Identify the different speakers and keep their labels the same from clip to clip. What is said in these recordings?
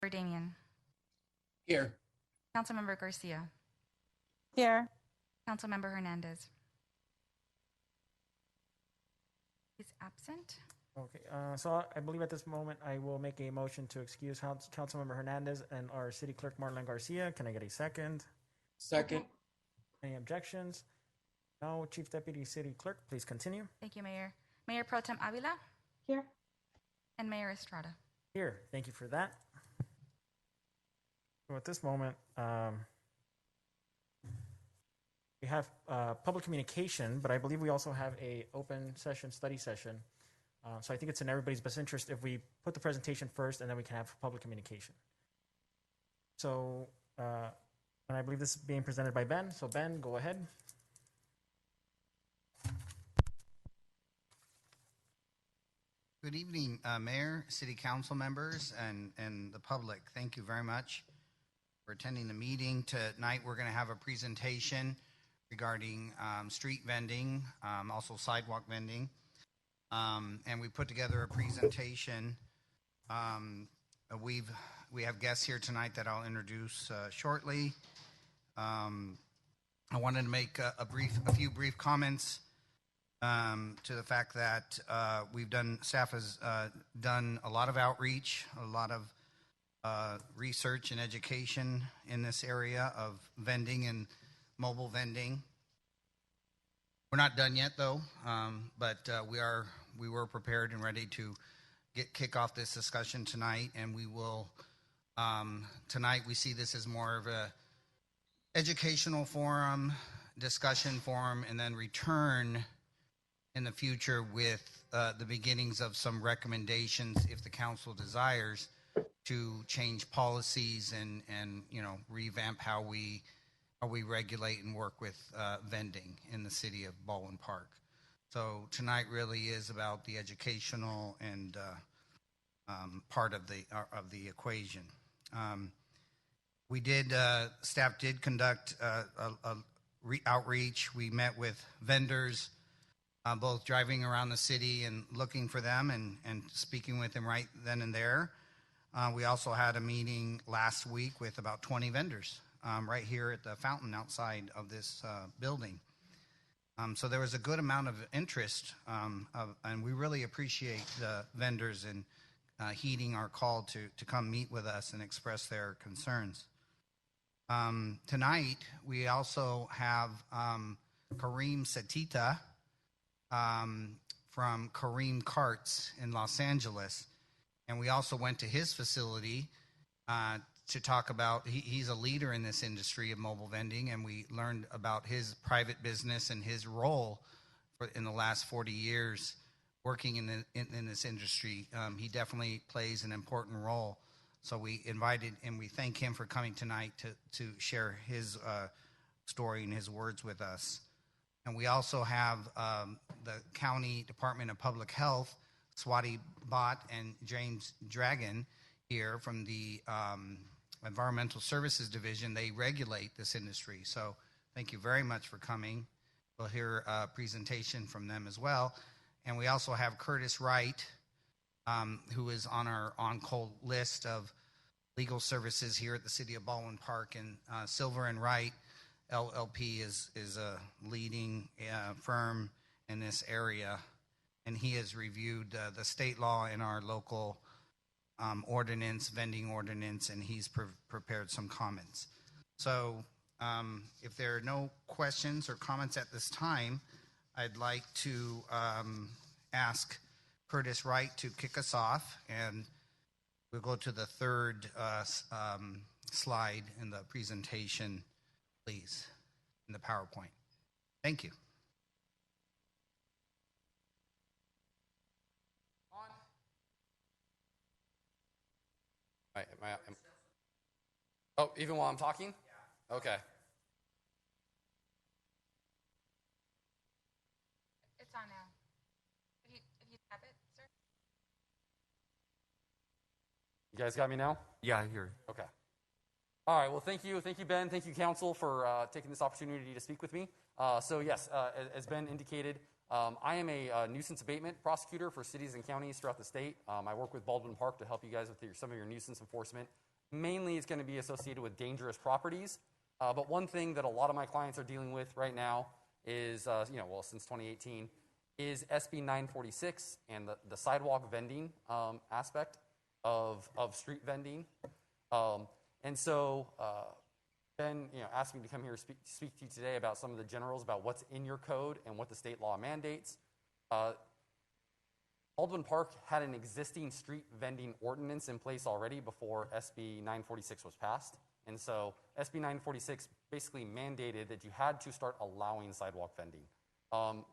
Speaker 1: Damien.
Speaker 2: Here.
Speaker 1: Councilmember Garcia.
Speaker 3: Here.
Speaker 1: Councilmember Hernandez. He's absent.
Speaker 4: Okay, so I believe at this moment I will make a motion to excuse Councilmember Hernandez and our City Clerk Marlon Garcia. Can I get a second?
Speaker 2: Second.
Speaker 4: Any objections? No. Chief Deputy City Clerk, please continue.
Speaker 1: Thank you, Mayor. Mayor Pro Tem Avila
Speaker 3: Here.
Speaker 1: and Mayor Estrada.
Speaker 4: Here, thank you for that. So at this moment, we have public communication, but I believe we also have a open session, study session. So I think it's in everybody's best interest if we put the presentation first and then we can have public communication. So, and I believe this is being presented by Ben. So Ben, go ahead.
Speaker 5: Good evening, Mayor, City Council members, and the public. Thank you very much for attending the meeting. Tonight we're going to have a presentation regarding street vending, also sidewalk vending. And we put together a presentation. We have guests here tonight that I'll introduce shortly. I wanted to make a few brief comments to the fact that staff has done a lot of outreach, a lot of research and education in this area of vending and mobile vending. We're not done yet, though, but we were prepared and ready to kick off this discussion tonight, and we will. Tonight, we see this as more of a educational forum, discussion forum, and then return in the future with the beginnings of some recommendations, if the council desires, to change policies and revamp how we regulate and work with vending in the city of Baldwin Park. So tonight really is about the educational and part of the equation. Staff did conduct outreach. We met with vendors, both driving around the city and looking for them and speaking with them right then and there. We also had a meeting last week with about 20 vendors right here at the fountain outside of this building. So there was a good amount of interest, and we really appreciate the vendors and heeding our call to come meet with us and express their concerns. Tonight, we also have Kareem Satita from Kareem Carts in Los Angeles, and we also went to his facility to talk about, he's a leader in this industry of mobile vending, and we learned about his private business and his role in the last 40 years working in this industry. He definitely plays an important role. So we invited, and we thank him for coming tonight to share his story and his words with us. And we also have the County Department of Public Health, Swati Bhatt and James Dragon here from the Environmental Services Division. They regulate this industry. So thank you very much for coming. We'll hear a presentation from them as well. And we also have Curtis Wright, who is on our on-call list of legal services here at the City of Baldwin Park. And Silver and Wright LLP is a leading firm in this area, and he has reviewed the state law and our local ordinance, vending ordinance, and he's prepared some comments. So if there are no questions or comments at this time, I'd like to ask Curtis Wright to kick us off, and we'll go to the third slide in the presentation, please, in the PowerPoint. Thank you.
Speaker 2: All right, oh, even while I'm talking? Yeah. Okay.
Speaker 1: It's on now. If you tap it, sir.
Speaker 2: You guys got me now?
Speaker 6: Yeah, I hear.
Speaker 2: Okay. All right, well, thank you, Ben, thank you, Council, for taking this opportunity to speak with me. So yes, as Ben indicated, I am a nuisance abatement prosecutor for cities and counties throughout the state. I work with Baldwin Park to help you guys with some of your nuisance enforcement Mainly, it's going to be associated with dangerous properties. But one thing that a lot of my clients are dealing with right now is, since 2018, is SB 946 and the sidewalk vending aspect of street vending. And so Ben, asked me to come here to speak to you today about some of the generals about what's in your code and what the state law mandates. Baldwin Park had an existing street vending ordinance in place already before SB 946 was passed. And so SB 946 basically mandated that you had to start allowing sidewalk vending.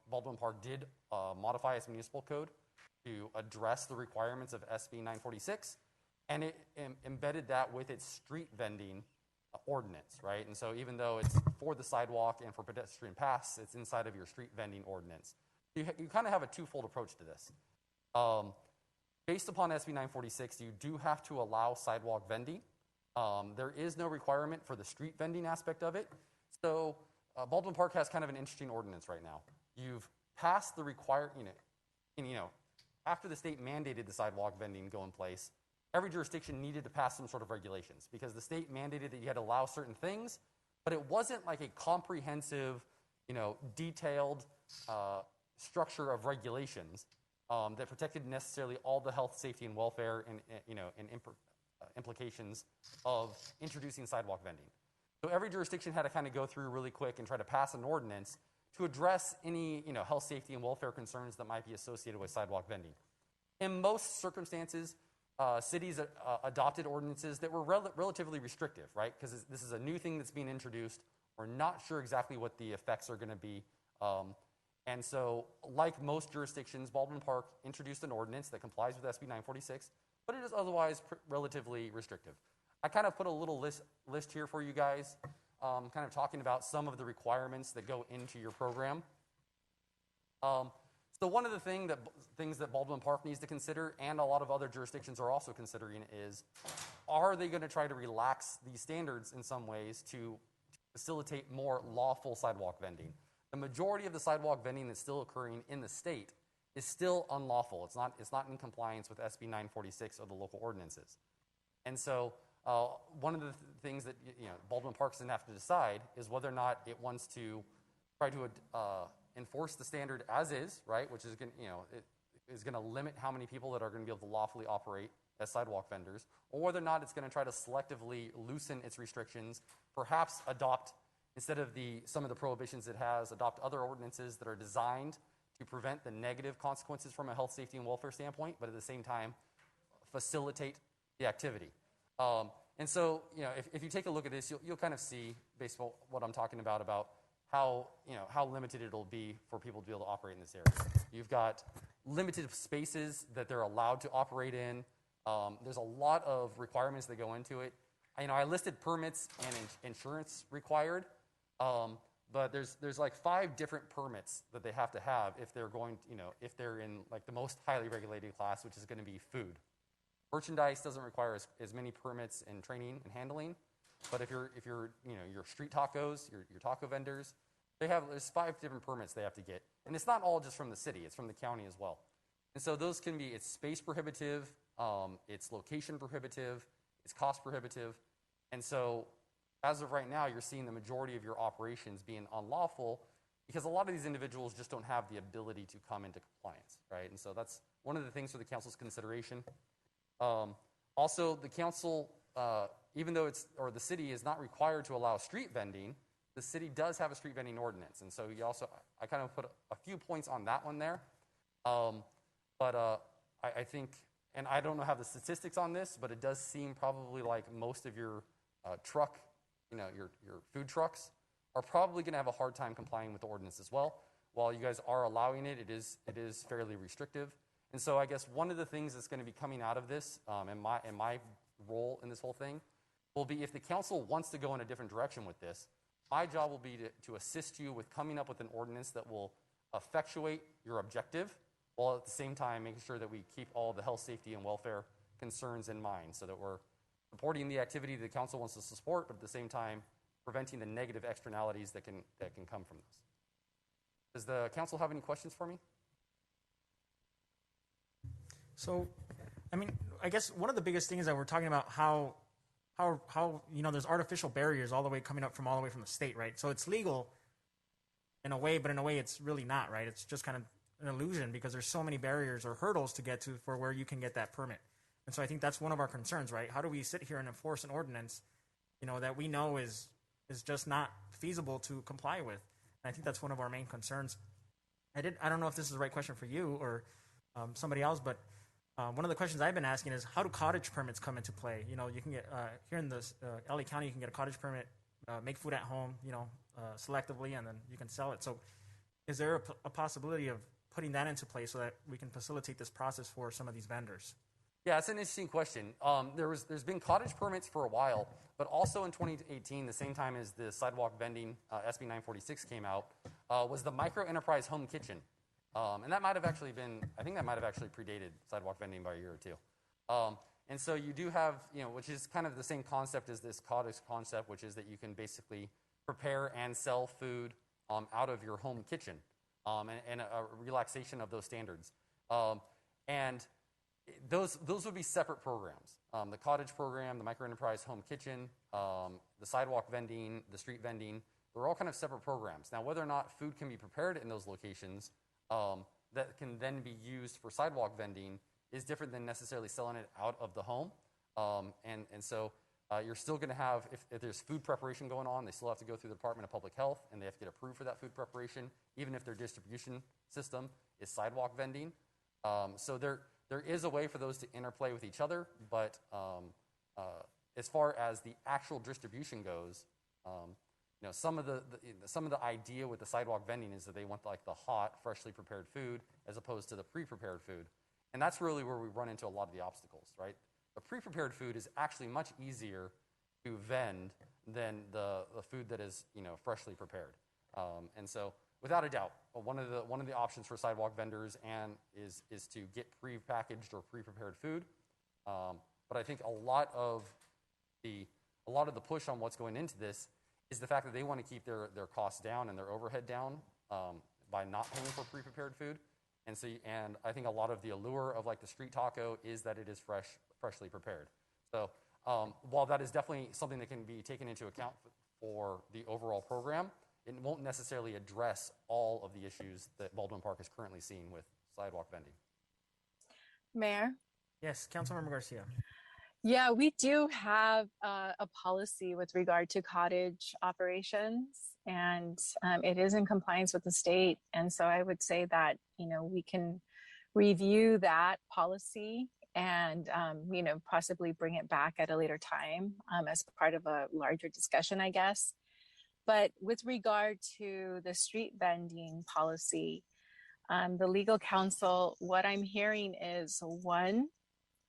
Speaker 2: Baldwin Park did modify its municipal code to address the requirements of SB 946, and it embedded that with its street vending ordinance, right? And so even though it's for the sidewalk and for pedestrian paths, it's inside of your street vending ordinance. You kind of have a twofold approach to this. Based upon SB 946, you do have to allow sidewalk vending. There is no requirement for the street vending aspect of it. So Baldwin Park has kind of an interesting ordinance right now. You've passed the after the state mandated the sidewalk vending go in place, every jurisdiction needed to pass some sort of regulations because the state mandated that you had to allow certain things, but it wasn't like a comprehensive, detailed structure of regulations that protected necessarily all the health, safety, and welfare and implications of introducing sidewalk vending. So every jurisdiction had to kind of go through really quick and try to pass an ordinance to address any health, safety, and welfare concerns that might be associated with sidewalk vending. In most circumstances, cities adopted ordinances that were relatively restrictive, right? Because this is a new thing that's being introduced. We're not sure exactly what the effects are going to be. And so, like most jurisdictions, Baldwin Park introduced an ordinance that complies with SB 946, but it is otherwise relatively restrictive. I kind of put a little list here for you guys, kind of talking about some of the requirements that go into your program. So one of the things that Baldwin Park needs to consider, and a lot of other jurisdictions are also considering, is are they going to try to relax these standards in some ways to facilitate more lawful sidewalk vending? The majority of the sidewalk vending that's still occurring in the state is still unlawful. It's not in compliance with SB 946 or the local ordinances. And so one of the things that Baldwin Park's going to have to decide is whether or not it wants to try to enforce the standard as is, right, which is going to limit how many people that are going to be able to lawfully operate as sidewalk vendors, or whether or not it's going to try to selectively loosen its restrictions, perhaps adopt, instead of some of the prohibitions it has, adopt other ordinances that are designed to prevent the negative consequences from a health, safety, and welfare standpoint, but at the same time facilitate the activity. And so, if you take a look at this, you'll kind of see, based on what I'm talking about how limited it'll be for people to be able to operate in this area. You've got limited spaces that they're allowed to operate in. There's a lot of requirements that go into it. I listed permits and insurance required, but there's like 5 different permits that they have to have if they're going, if they're in like the most highly regulated class, which is going to be food. Merchandise doesn't require as many permits and training and handling, but if you're your street tacos, your taco vendors, there's 5 different permits they have to get, and it's not all just from the city; it's from the county as well. And so those can be it's space prohibitive, it's location prohibitive, it's cost prohibitive, and so as of right now, you're seeing the majority of your operations being unlawful because a lot of these individuals just don't have the ability to come into compliance, right? And so that's one of the things for the council's consideration. Also, the council, even though the city is not required to allow street vending, the city does have a street vending ordinance. And so I kind of put a few points on that one there. But I think, and I don't know how the statistics on this, but it does seem probably like most of your truck, your food trucks are probably going to have a hard time complying with the ordinance as well. While you guys are allowing it, it is fairly restrictive. And so I guess one of the things that's going to be coming out of this, and my role in this whole thing, will be if the council wants to go in a different direction with this, my job will be to assist you with coming up with an ordinance that will effectuate your objective, while at the same time making sure that we keep all the health, safety, and welfare concerns in mind, so that we're supporting the activity the council wants to support, but at the same time preventing the negative externalities that can come from this. Does the council have any questions for me? So,
Speaker 4: I guess one of the biggest things that we're talking about how how there's artificial barriers all the way coming up from all the way from the state, right? So it's legal in a way, but in a way it's really not, right? It's just kind of an illusion because there's so many barriers or hurdles to get to for where you can get that permit. And so I think that's one of our concerns, right? How do we sit here and enforce an ordinance, that we know is just not feasible to comply with? And I think that's one of our main concerns. I don't know if this is the right question for you or somebody else, but one of the questions I've been asking is, how do cottage permits come into play? You can get here in this LA County, you can get a cottage permit, make food at home, selectively, and then you can sell it. So, is there a possibility of putting that into place so that we can facilitate this process for some of these vendors?
Speaker 2: Yeah, it's an interesting question. There's been cottage permits for a while, but also in 2018, the same time as the sidewalk vending SB 946 came out, was the micro enterprise home kitchen. And that might have actually predated sidewalk vending by a year or two. And so you do have, which is kind of the same concept as this cottage concept, which is that you can basically prepare and sell food out of your home kitchen, and a relaxation of those standards. And those would be separate programs. The cottage program, the micro enterprise home kitchen, the sidewalk vending, the street vending, they're all kind of separate programs. Now, whether or not food can be prepared in those locations that can then be used for sidewalk vending is different than necessarily selling it out of the home. And so you're still going to have, if there's food preparation going on, they still have to go through the Department of Public Health, and they have to get approved for that food preparation, even if their distribution system is sidewalk vending. So there is a way for those to interplay with each other, but as far as the actual distribution goes, some of the idea with the sidewalk vending is that they want like the hot, freshly prepared food as opposed to the pre-prepared food, and that's really where we run into a lot of the obstacles, right? The pre-prepared food is actually much easier to vend than the food that is freshly prepared, and so without a doubt, one of the options for sidewalk vendors is to get pre-packaged or pre-prepared food, but I think a lot of the push on what's going into this is the fact that they want to keep their costs down and their overhead down by not paying for pre-prepared food. And I think a lot of the allure of like the street taco is that it is freshly prepared. So while that is definitely something that can be taken into account for the overall program, it won't necessarily address all of the issues that Baldwin Park is currently seeing with sidewalk vending.
Speaker 1: Mayor?
Speaker 4: Yes, Councilmember Garcia.
Speaker 1: Yeah, we do have a policy with regard to cottage operations, and it is in compliance with the state. And so I would say that, we can review that policy and, possibly bring it back at a later time as part of a larger discussion, I guess. But with regard to the street vending policy, the legal counsel, what I'm hearing is, one,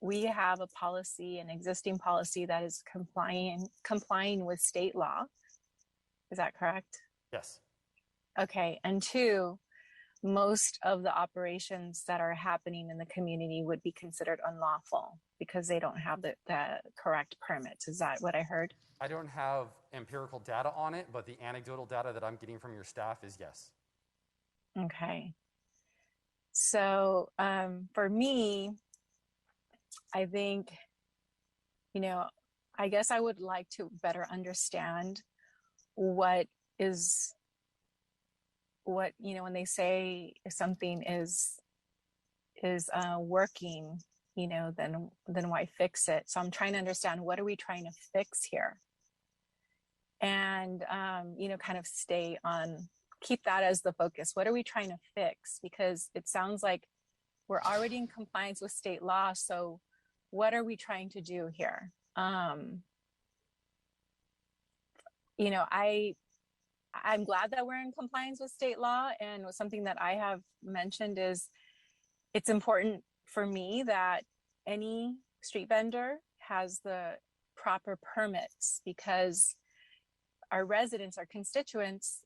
Speaker 1: we have a policy, an existing policy that is complying with state law. Is that correct?
Speaker 2: Yes.
Speaker 1: Okay. And two, most of the operations that are happening in the community would be considered unlawful because they don't have the correct permits. Is that what I heard?
Speaker 2: I don't have empirical data on it, but the anecdotal data that I'm getting from your staff is yes.
Speaker 1: Okay. So for me, I think, I guess I would like to better understand what, when they say something is working, then why fix it? So I'm trying to understand, what are we trying to fix here? And, kind of keep that as the focus. What are we trying to fix? Because it sounds like we're already in compliance with state law. So what are we trying to do here? I'm glad that we're in compliance with state law. And something that I have mentioned is it's important for me that any street vendor has the proper permits, because our residents, our constituents,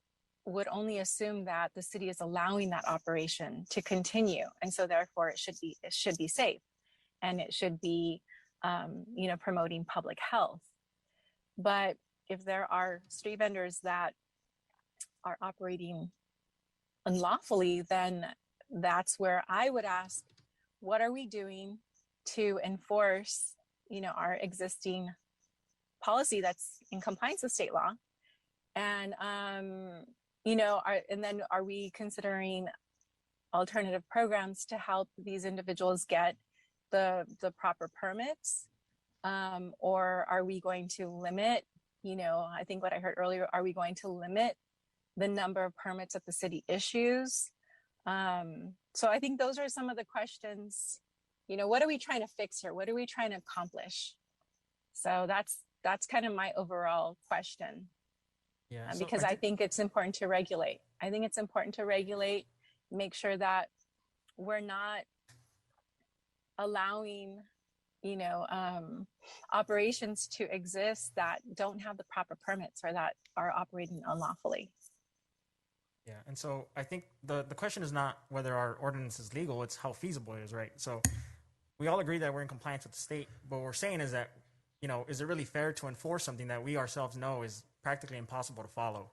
Speaker 1: would only assume that the city is allowing that operation to continue, and so therefore it should be safe, and it should be promoting public health. But if there are street vendors that are operating unlawfully, then that's where I would ask, what are we doing to enforce our existing policy that's in compliance with state law. And, and then are we considering alternative programs to help these individuals get the proper permits? Or are we going to limit, I think what I heard earlier, are we going to limit the number of permits that the city issues? So I think those are some of the questions. What are we trying to fix here? What are we trying to accomplish? So that's kind of my overall question.
Speaker 4: Yeah,
Speaker 1: because I think it's important to regulate. I think it's important to regulate, make sure that we're not allowing, operations to exist that don't have the proper permits or that are operating unlawfully.
Speaker 4: Yeah, and so I think the question is not whether our ordinance is legal, it's how feasible it is, right? So we all agree that we're in compliance with the state, but what we're saying is that, is it really fair to enforce something that we ourselves know is practically impossible to follow?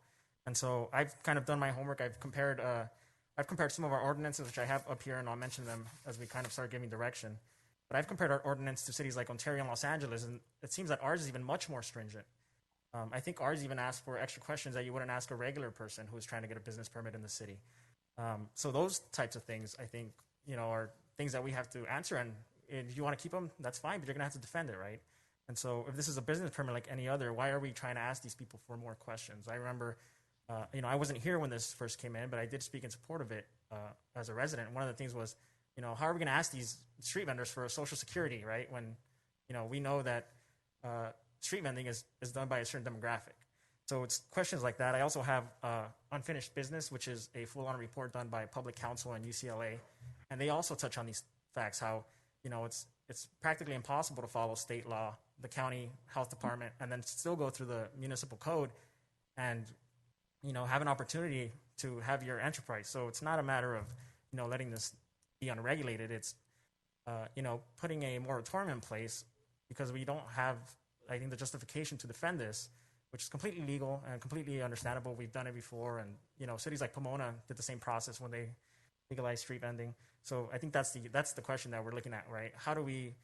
Speaker 4: And so I've kind of done my homework. I've compared some of our ordinances, which I have up here, and I'll mention them as we kind of start giving direction. But I've compared our ordinance to cities like Ontario and Los Angeles, and it seems that ours is even much more stringent. I think ours even asks for extra questions that you wouldn't ask a regular person who is trying to get a business permit in the city. So those types of things, I think, are things that we have to answer. And if you want to keep them, that's fine, but you're going to have to defend it, right? And so if this is a business permit like any other, why are we trying to ask these people for more questions? I remember, I wasn't here when this first came in, but I did speak in support of it as a resident. One of the things was, how are we going to ask these street vendors for Social Security, right? When, we know that street vending is done by a certain demographic. So it's questions like that. I also have Unfinished Business, which is a full-on report done by Public Counsel and UCLA. And they also touch on these facts, how, it's practically impossible to follow state law, the county health department, and then still go through the municipal code and, have an opportunity to have your enterprise. So it's not a matter of, letting this be unregulated. It's, putting a moratorium in place because we don't have, I think, the justification to defend this, which is completely legal and completely understandable. We've done it before. And, cities like Pomona did the same process when they legalized street vending. So I think that's the question that we're looking at, right? How do we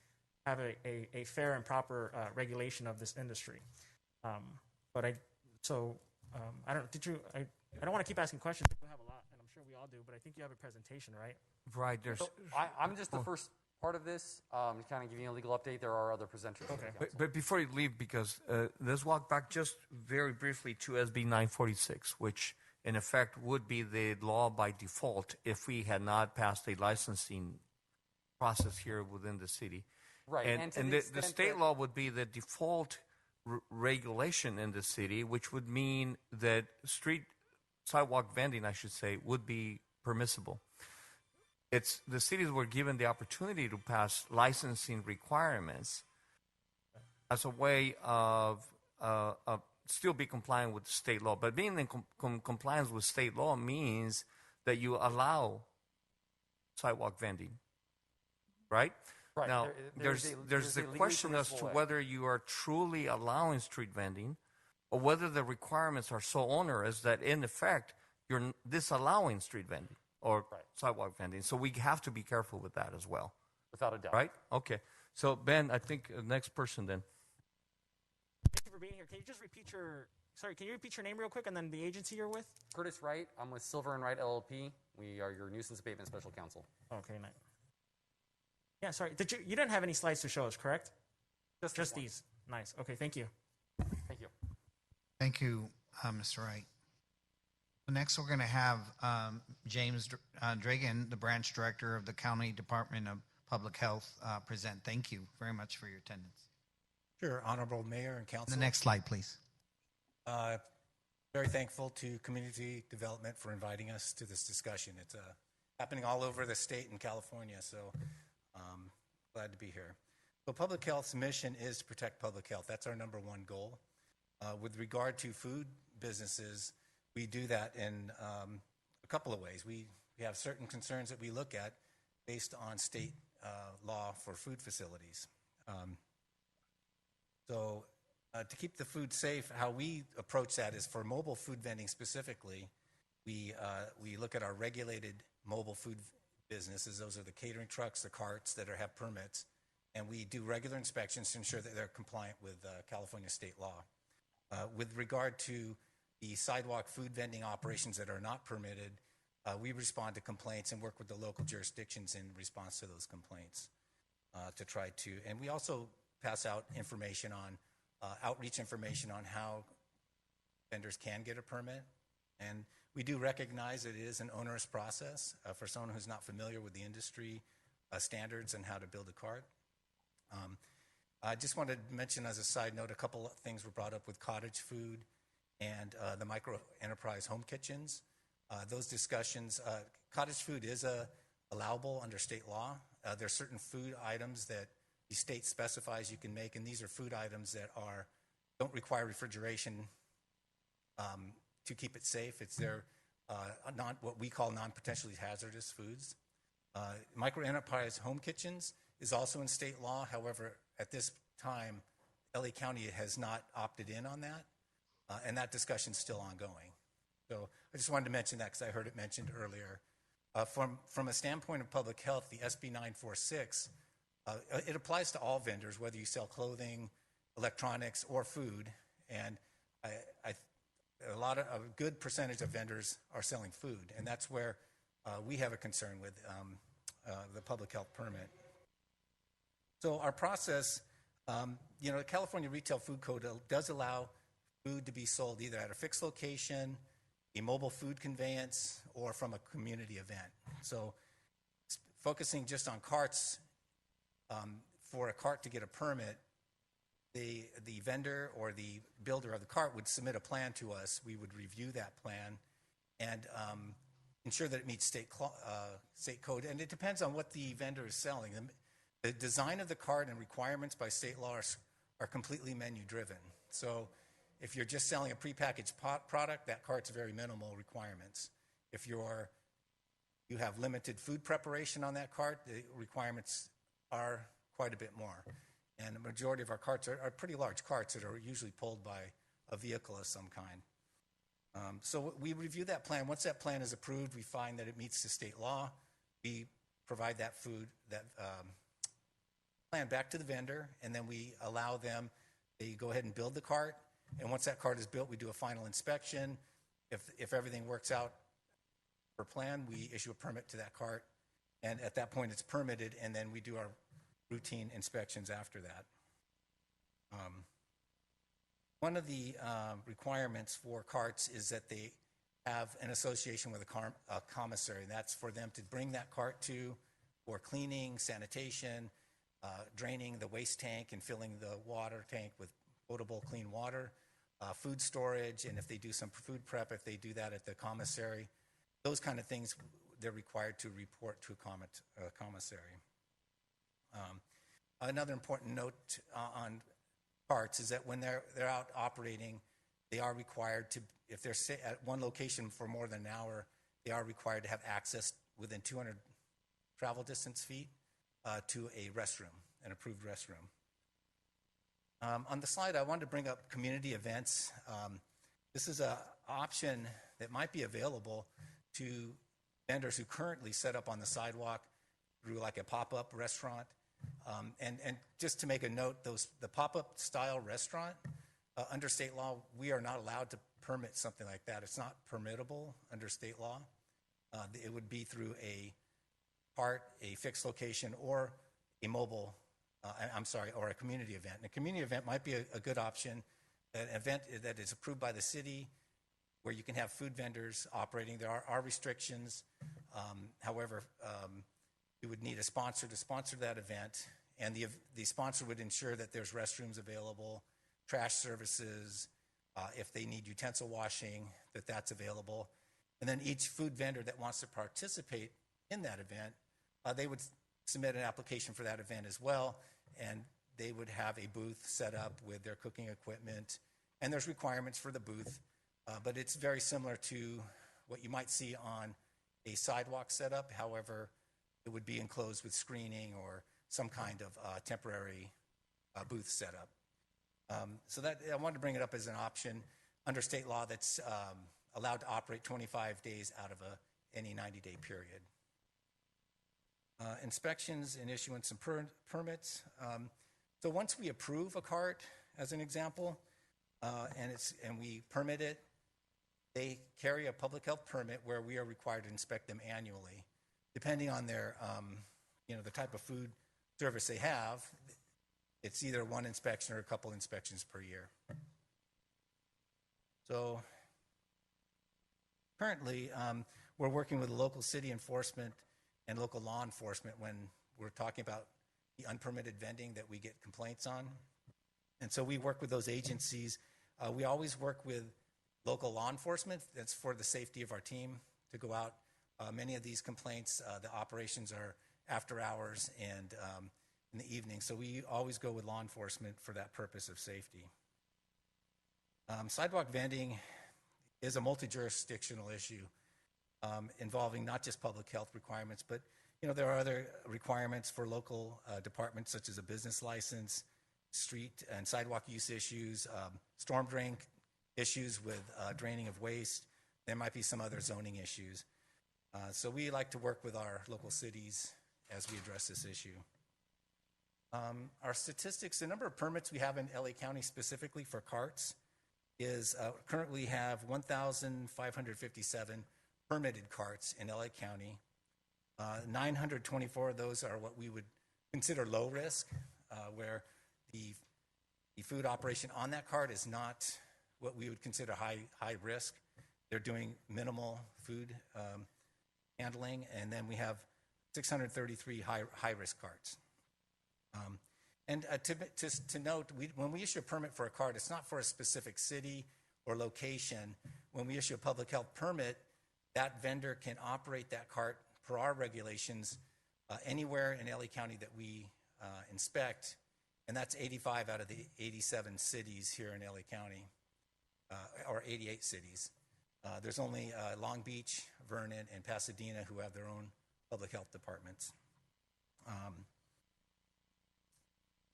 Speaker 4: have a fair and proper regulation of this industry? I don't want to keep asking questions. You have a lot, and I'm sure we all do, but I think you have a presentation, right?
Speaker 3: Right.
Speaker 2: So I'm just the first part of this, to kind of give you a legal update. There are other presenters.
Speaker 4: Okay.
Speaker 3: But before you leave, because let's walk back just very briefly to SB 946, which in effect would be the law by default if we had not passed a licensing process here within the city.
Speaker 2: Right.
Speaker 3: And the state law would be the default regulation in the city, which would mean that sidewalk vending, I should say, would be permissible. It's the cities were given the opportunity to pass licensing requirements as a way of still be compliant with state law. But being in compliance with state law means that you allow sidewalk vending, right?
Speaker 2: Right.
Speaker 3: Now, there's the
Speaker 2: legally
Speaker 3: question as to
Speaker 2: permissible way.
Speaker 3: whether you are truly allowing street vending or whether the requirements are so onerous that, in effect, you're disallowing street vending or sidewalk vending. So we have to be careful with that as well.
Speaker 2: Without a doubt.
Speaker 3: Right? Okay. So, Ben, I think the next person then.
Speaker 4: Thank you for being here. Can you repeat your name real quick and then the agency you're with?
Speaker 2: Curtis Wright. I'm with Silver and Wright LLP. We are your nuisance abatement special counsel.
Speaker 4: Okay, nice. Yeah, sorry. You didn't have any slides to show us, correct? Just
Speaker 2: one.
Speaker 4: these. Nice. Okay, thank you.
Speaker 2: Thank you.
Speaker 5: Thank you, Mr. Wright. Next, we're going to have James Dragan, the branch director of the County Department of Public Health, present. Thank you very much for your attendance.
Speaker 6: Sure, Honorable Mayor and Council.
Speaker 5: The next slide, please.
Speaker 6: Very thankful to Community Development for inviting us to this discussion. It's happening all over the state in California, so glad to be here. So Public Health's mission is to protect public health. That's our number one goal. With regard to food businesses, we do that in a couple of ways. We have certain concerns that we look at based on state law for food facilities. So to keep the food safe, how we approach that is for mobile food vending specifically, we look at our regulated mobile food businesses. Those are the catering trucks, the carts that have permits, and we do regular inspections to ensure that they're compliant with California state law. With regard to the sidewalk food vending operations that are not permitted, we respond to complaints and work with the local jurisdictions in response to those complaints to try to, and we also pass out information on, outreach information on how vendors can get a permit. And we do recognize that it is an onerous process for someone who's not familiar with the industry standards and how to build a cart. I just wanted to mention as a side note, a couple of things were brought up with cottage food and the micro enterprise home kitchens. Those discussions, cottage food is allowable under state law. There are certain food items that the state specifies you can make, and these are food items that don't require refrigeration to keep it safe. They're what we call non-potentially hazardous foods. Micro enterprise home kitchens is also in state law. However, at this time, LA County has not opted in on that, and that discussion is still ongoing. So I just wanted to mention that because I heard it mentioned earlier. From a standpoint of public health, the SB 946, it applies to all vendors, whether you sell clothing, electronics, or food. And a good percentage of vendors are selling food, and that's where we have a concern with the public health permit. So our process, the California Retail Food Code does allow food to be sold either at a fixed location, a mobile food conveyance, or from a community event. So focusing just on carts, for a cart to get a permit, the vendor or the builder of the cart would submit a plan to us. We would review that plan and ensure that it meets state code. And it depends on what the vendor is selling. The design of the cart and requirements by state law are completely menu driven. So if you're just selling a prepackaged product, that cart's very minimal requirements. If you have limited food preparation on that cart, the requirements are quite a bit more. And the majority of our carts are pretty large carts that are usually pulled by a vehicle of some kind. So we review that plan. Once that plan is approved, we find that it meets the state law. We provide that plan back to the vendor, and then we allow them, they go ahead and build the cart. And once that cart is built, we do a final inspection. If everything works out per plan, we issue a permit to that cart. And at that point, it's permitted, and then we do our routine inspections after that. One of the requirements for carts is that they have an association with a commissary. That's for them to bring that cart to for cleaning, sanitation, draining the waste tank and filling the water tank with potable, clean water, food storage, and if they do some food prep, if they do that at the commissary, those kind of things they're required to report to a commissary. Another important note on carts is that when they're out operating, they are required to, if they're at one location for more than an hour, they are required to have access within 200 travel distance feet to a restroom, an approved restroom. On the slide, I wanted to bring up community events. This is an option that might be available to vendors who currently set up on the sidewalk through like a pop-up restaurant. And just to make a note, the pop-up style restaurant, under state law, we are not allowed to permit something like that. It's not permittable under state law. It would be through a cart, a fixed location, or a mobile, or a community event. And a community event might be a good option, an event that is approved by the city where you can have food vendors operating. There are restrictions. However, you would need a sponsor to sponsor that event, and the sponsor would ensure that there's restrooms available, trash services, if they need utensil washing, that's available. And then each food vendor that wants to participate in that event, they would submit an application for that event as well, and they would have a booth set up with their cooking equipment, and there's requirements for the booth, but it's very similar to what you might see on a sidewalk setup. However, it would be enclosed with screening or some kind of temporary booth setup. So that I wanted to bring it up as an option under state law that's allowed to operate 25 days out of any 90-day period. Inspections and issuance of permits. So once we approve a cart, as an example, and we permit it, they carry a public health permit where we are required to inspect them annually. Depending on their, the type of food service they have, it's either one inspection or a couple inspections per year. So currently, we're working with local city enforcement and local law enforcement when we're talking about the unpermitted vending that we get complaints on. And so we work with those agencies. We always work with local law enforcement. That's for the safety of our team to go out. Many of these complaints, the operations are after hours and in the evening. So we always go with law enforcement for that purpose of safety. Sidewalk vending is a multi-jurisdictional issue involving not just public health requirements, but there are other requirements for local departments such as a business license, street and sidewalk use issues, storm drain issues with draining of waste. There might be some other zoning issues. So we like to work with our local cities as we address this issue. Our statistics, the number of permits we have in LA County specifically for carts is currently have 1,557 permitted carts in LA County. 924 of those are what we would consider low risk, where the food operation on that cart is not what we would consider high risk. They're doing minimal food handling, and then we have 633 high risk carts. To note, when we issue a permit for a cart, it's not for a specific city or location. When we issue a public health permit, that vendor can operate that cart per our regulations anywhere in LA County that we inspect, and that's 85 out of the 87 cities here in LA County, or 88 cities. There's only Long Beach, Vernon, and Pasadena who have their own public health departments.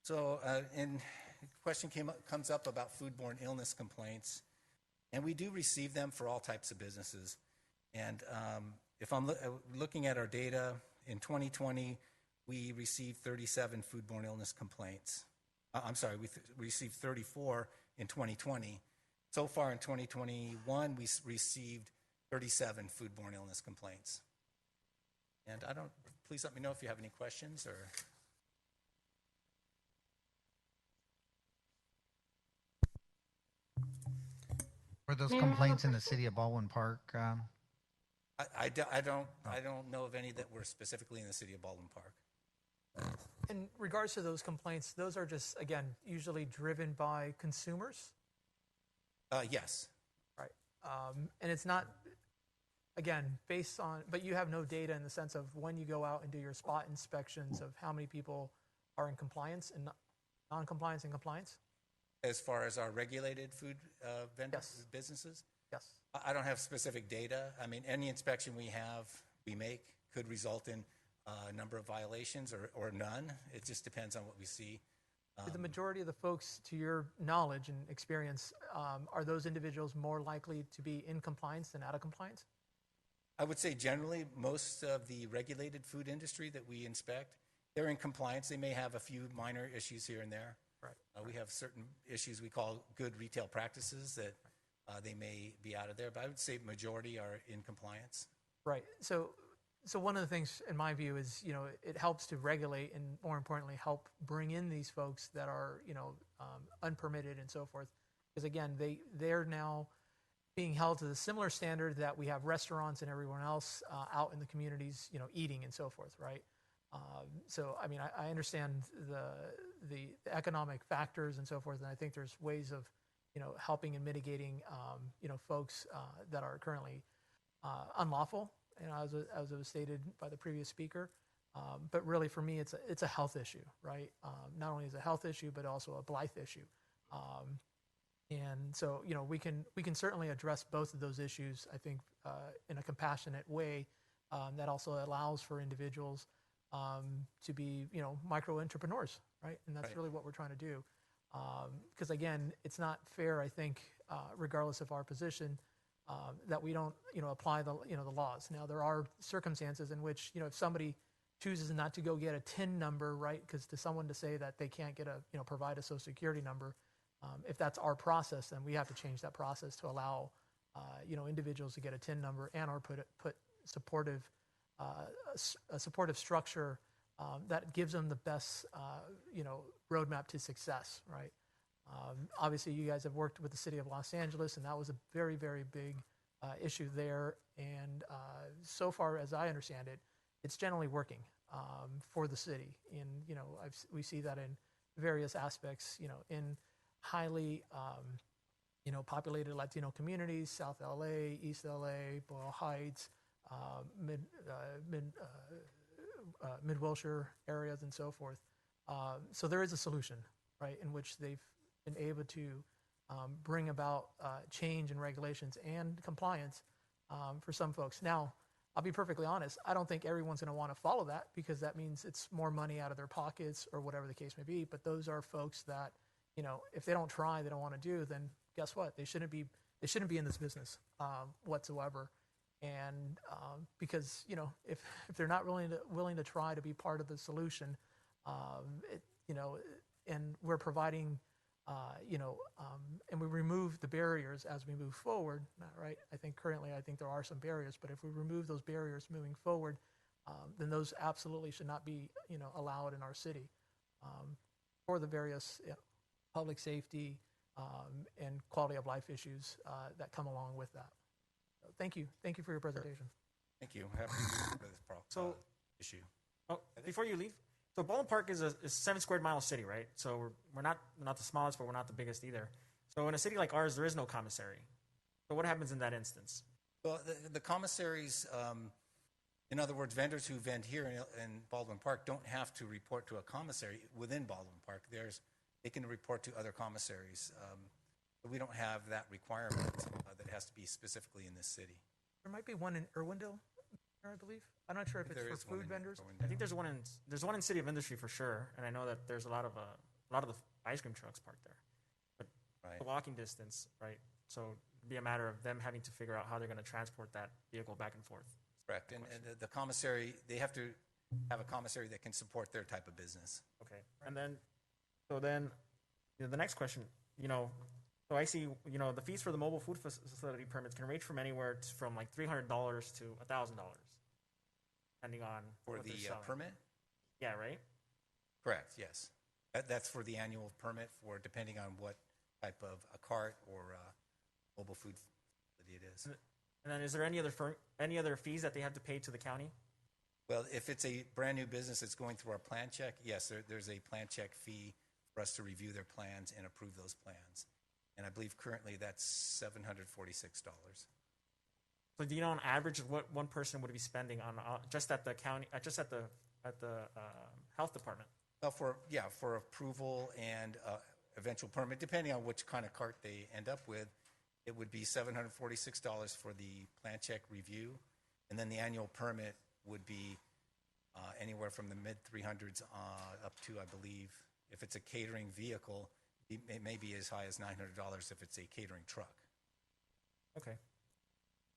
Speaker 6: And the question comes up about foodborne illness complaints, and we do receive them for all types of businesses. And if I'm looking at our data, in 2020, we received 37 foodborne illness complaints. We received 34 in 2020. So far in 2021, we received 37 foodborne illness complaints. And please let me know if you have any questions or.
Speaker 5: Were those complaints in the city of Baldwin Park?
Speaker 6: I don't know of any that were specifically in the city of Baldwin Park.
Speaker 7: In regards to those complaints, those are just, again, usually driven by consumers?
Speaker 6: Yes.
Speaker 7: Right. And it's not, again, based on, but you have no data in the sense of when you go out and do your spot inspections of how many people are in compliance and non-compliance and compliance?
Speaker 6: As far as our regulated food vendors,
Speaker 7: Yes.
Speaker 6: businesses?
Speaker 7: Yes.
Speaker 6: I don't have specific data. I mean, any inspection we make could result in a number of violations or none. It just depends on what we see.
Speaker 7: The majority of the folks, to your knowledge and experience, are those individuals more likely to be in compliance than out of compliance?
Speaker 6: I would say generally most of the regulated food industry that we inspect, they're in compliance. They may have a few minor issues here and there.
Speaker 7: Right.
Speaker 6: We have certain issues we call good retail practices that they may be out of there, but I would say majority are in compliance.
Speaker 7: Right. So one of the things, in my view, is it helps to regulate and, more importantly, help bring in these folks that are unpermitted and so forth, because again, they're now being held to the similar standard that we have restaurants and everyone else out in the communities, eating and so forth, right? So I mean, I understand the economic factors and so forth, and I think there's ways of helping and mitigating folks that are currently unlawful, as it was stated by the previous speaker. But really, for me, it's a health issue, right? Not only is it a health issue, but also a Blythe issue. And so we can certainly address both of those issues, I think, in a compassionate way that also allows for individuals to be, micro entrepreneurs, right? And that's really what we're trying to do. Because again, it's not fair, I think, regardless of our position, that we don't, apply the laws. Now, there are circumstances in which, if somebody chooses not to go get a TIN number, right? Because to someone to say that they can't get provide a social security number, if that's our process, then we have to change that process to allow, individuals to get a TIN number and or put supportive, a supportive structure that gives them the best, roadmap to success, right? Obviously, you guys have worked with the city of Los Angeles, and that was a very, very big issue there. And so far, as I understand it, it's generally working for the city. And we see that in various aspects. In highly populated Latino communities, South LA, East LA, Boyle Heights, Mid Wilshire areas, and so forth. So there is a solution, right, in which they've been able to bring about change in regulations and compliance for some folks. Now, I'll be perfectly honest, I don't think everyone's going to want to follow that, because that means it's more money out of their pockets or whatever the case may be. But those are folks that, if they don't try, they don't want to do, then guess what? They shouldn't be in this business whatsoever. And because, if they're not willing to try to be part of the solution, and we're providing, and we remove the barriers as we move forward, right? I think there are some barriers, but if we remove those barriers moving forward, then those absolutely should not be, allowed in our city for the various public safety and quality of life issues that come along with that. So thank you for your presentation.
Speaker 6: Thank you. Happy to for this issue.
Speaker 4: Oh, before you leave, so Baldwin Park is a 7 square mile city, right? So we're not the smallest, but we're not the biggest either. So in a city like ours, there is no commissary. So what happens in that instance?
Speaker 6: Well, the commissaries, in other words, vendors who vend here in Baldwin Park don't have to report to a commissary within Baldwin Park. They can report to other commissaries. But we don't have that requirement that has to be specifically in this city.
Speaker 7: There might be one in Irwindale, I believe. I'm not sure if it's for food vendors.
Speaker 4: I think there's one in City of Industry for sure, and I know that there's a lot of the ice cream trucks parked there. But
Speaker 6: Right.
Speaker 4: the walking distance, right? So it'd be a matter of them having to figure out how they're going to transport that vehicle back and forth.
Speaker 6: Correct. And the commissary, they have to have a commissary that can support their type of business.
Speaker 4: Okay. And then, the next question, so I see, the fees for the mobile food facility permits can range from anywhere from like $300 to $1,000, depending on
Speaker 6: For
Speaker 4: what
Speaker 6: the
Speaker 4: they're selling.
Speaker 6: permit?
Speaker 4: Yeah, right?
Speaker 6: Correct, yes. That's for the annual permit for depending on what type of a cart or mobile food facility it is.
Speaker 4: And then is there any other fees that they have to pay to the county?
Speaker 6: Well, if it's a brand new business that's going through our plan check, yes, there's a plan check fee for us to review their plans and approve those plans. And I believe currently that's $746.
Speaker 4: So do you know on average what one person would be spending on just at the county, just at the health department?
Speaker 6: Well, for approval and eventual permit, depending on which kind of cart they end up with, it would be $746 for the plan check review, and then the annual permit would be anywhere from the mid 300s up to, I believe, if it's a catering vehicle, it may be as high as $900 if it's a catering truck.
Speaker 4: Okay.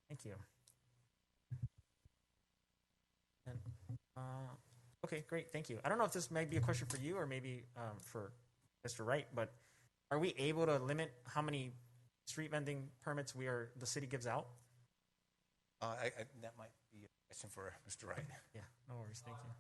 Speaker 4: Thank you. And, okay, great. Thank you. I don't know if this might be a question for you or maybe for Mr. Wright, but are we able to limit how many street vending permits the city gives out?
Speaker 6: That might be a question for Mr. Wright.
Speaker 4: Yeah, no worries. Thank you.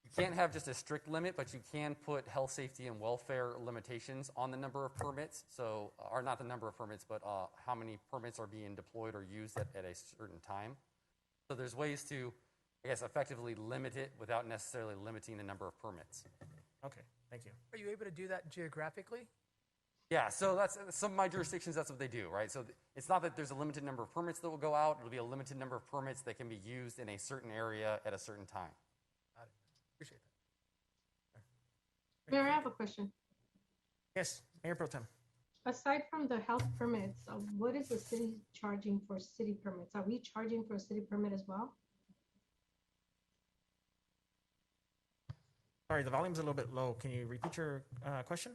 Speaker 2: You can't have just a strict limit, but you can put health, safety, and welfare limitations on the number of permits. So, or not the number of permits, but how many permits are being deployed or used at a certain time. So there's ways to, I guess, effectively limit it without necessarily limiting the number of permits.
Speaker 4: Okay, thank you.
Speaker 7: Are you able to do that geographically?
Speaker 2: Yeah, so that's some of my jurisdictions, that's what they do, right? So it's not that there's a limited number of permits that will go out. It'll be a limited number of permits that can be used in a certain area at a certain time.
Speaker 7: Got it. Appreciate that.
Speaker 8: Mayor, I have a question.
Speaker 4: Yes, Mayor Pro Tem.
Speaker 8: Aside from the health permits, what is the city charging for city permits? Are we charging for a city permit as well?
Speaker 4: Sorry, the volume's a little bit low. Can you repeat your question?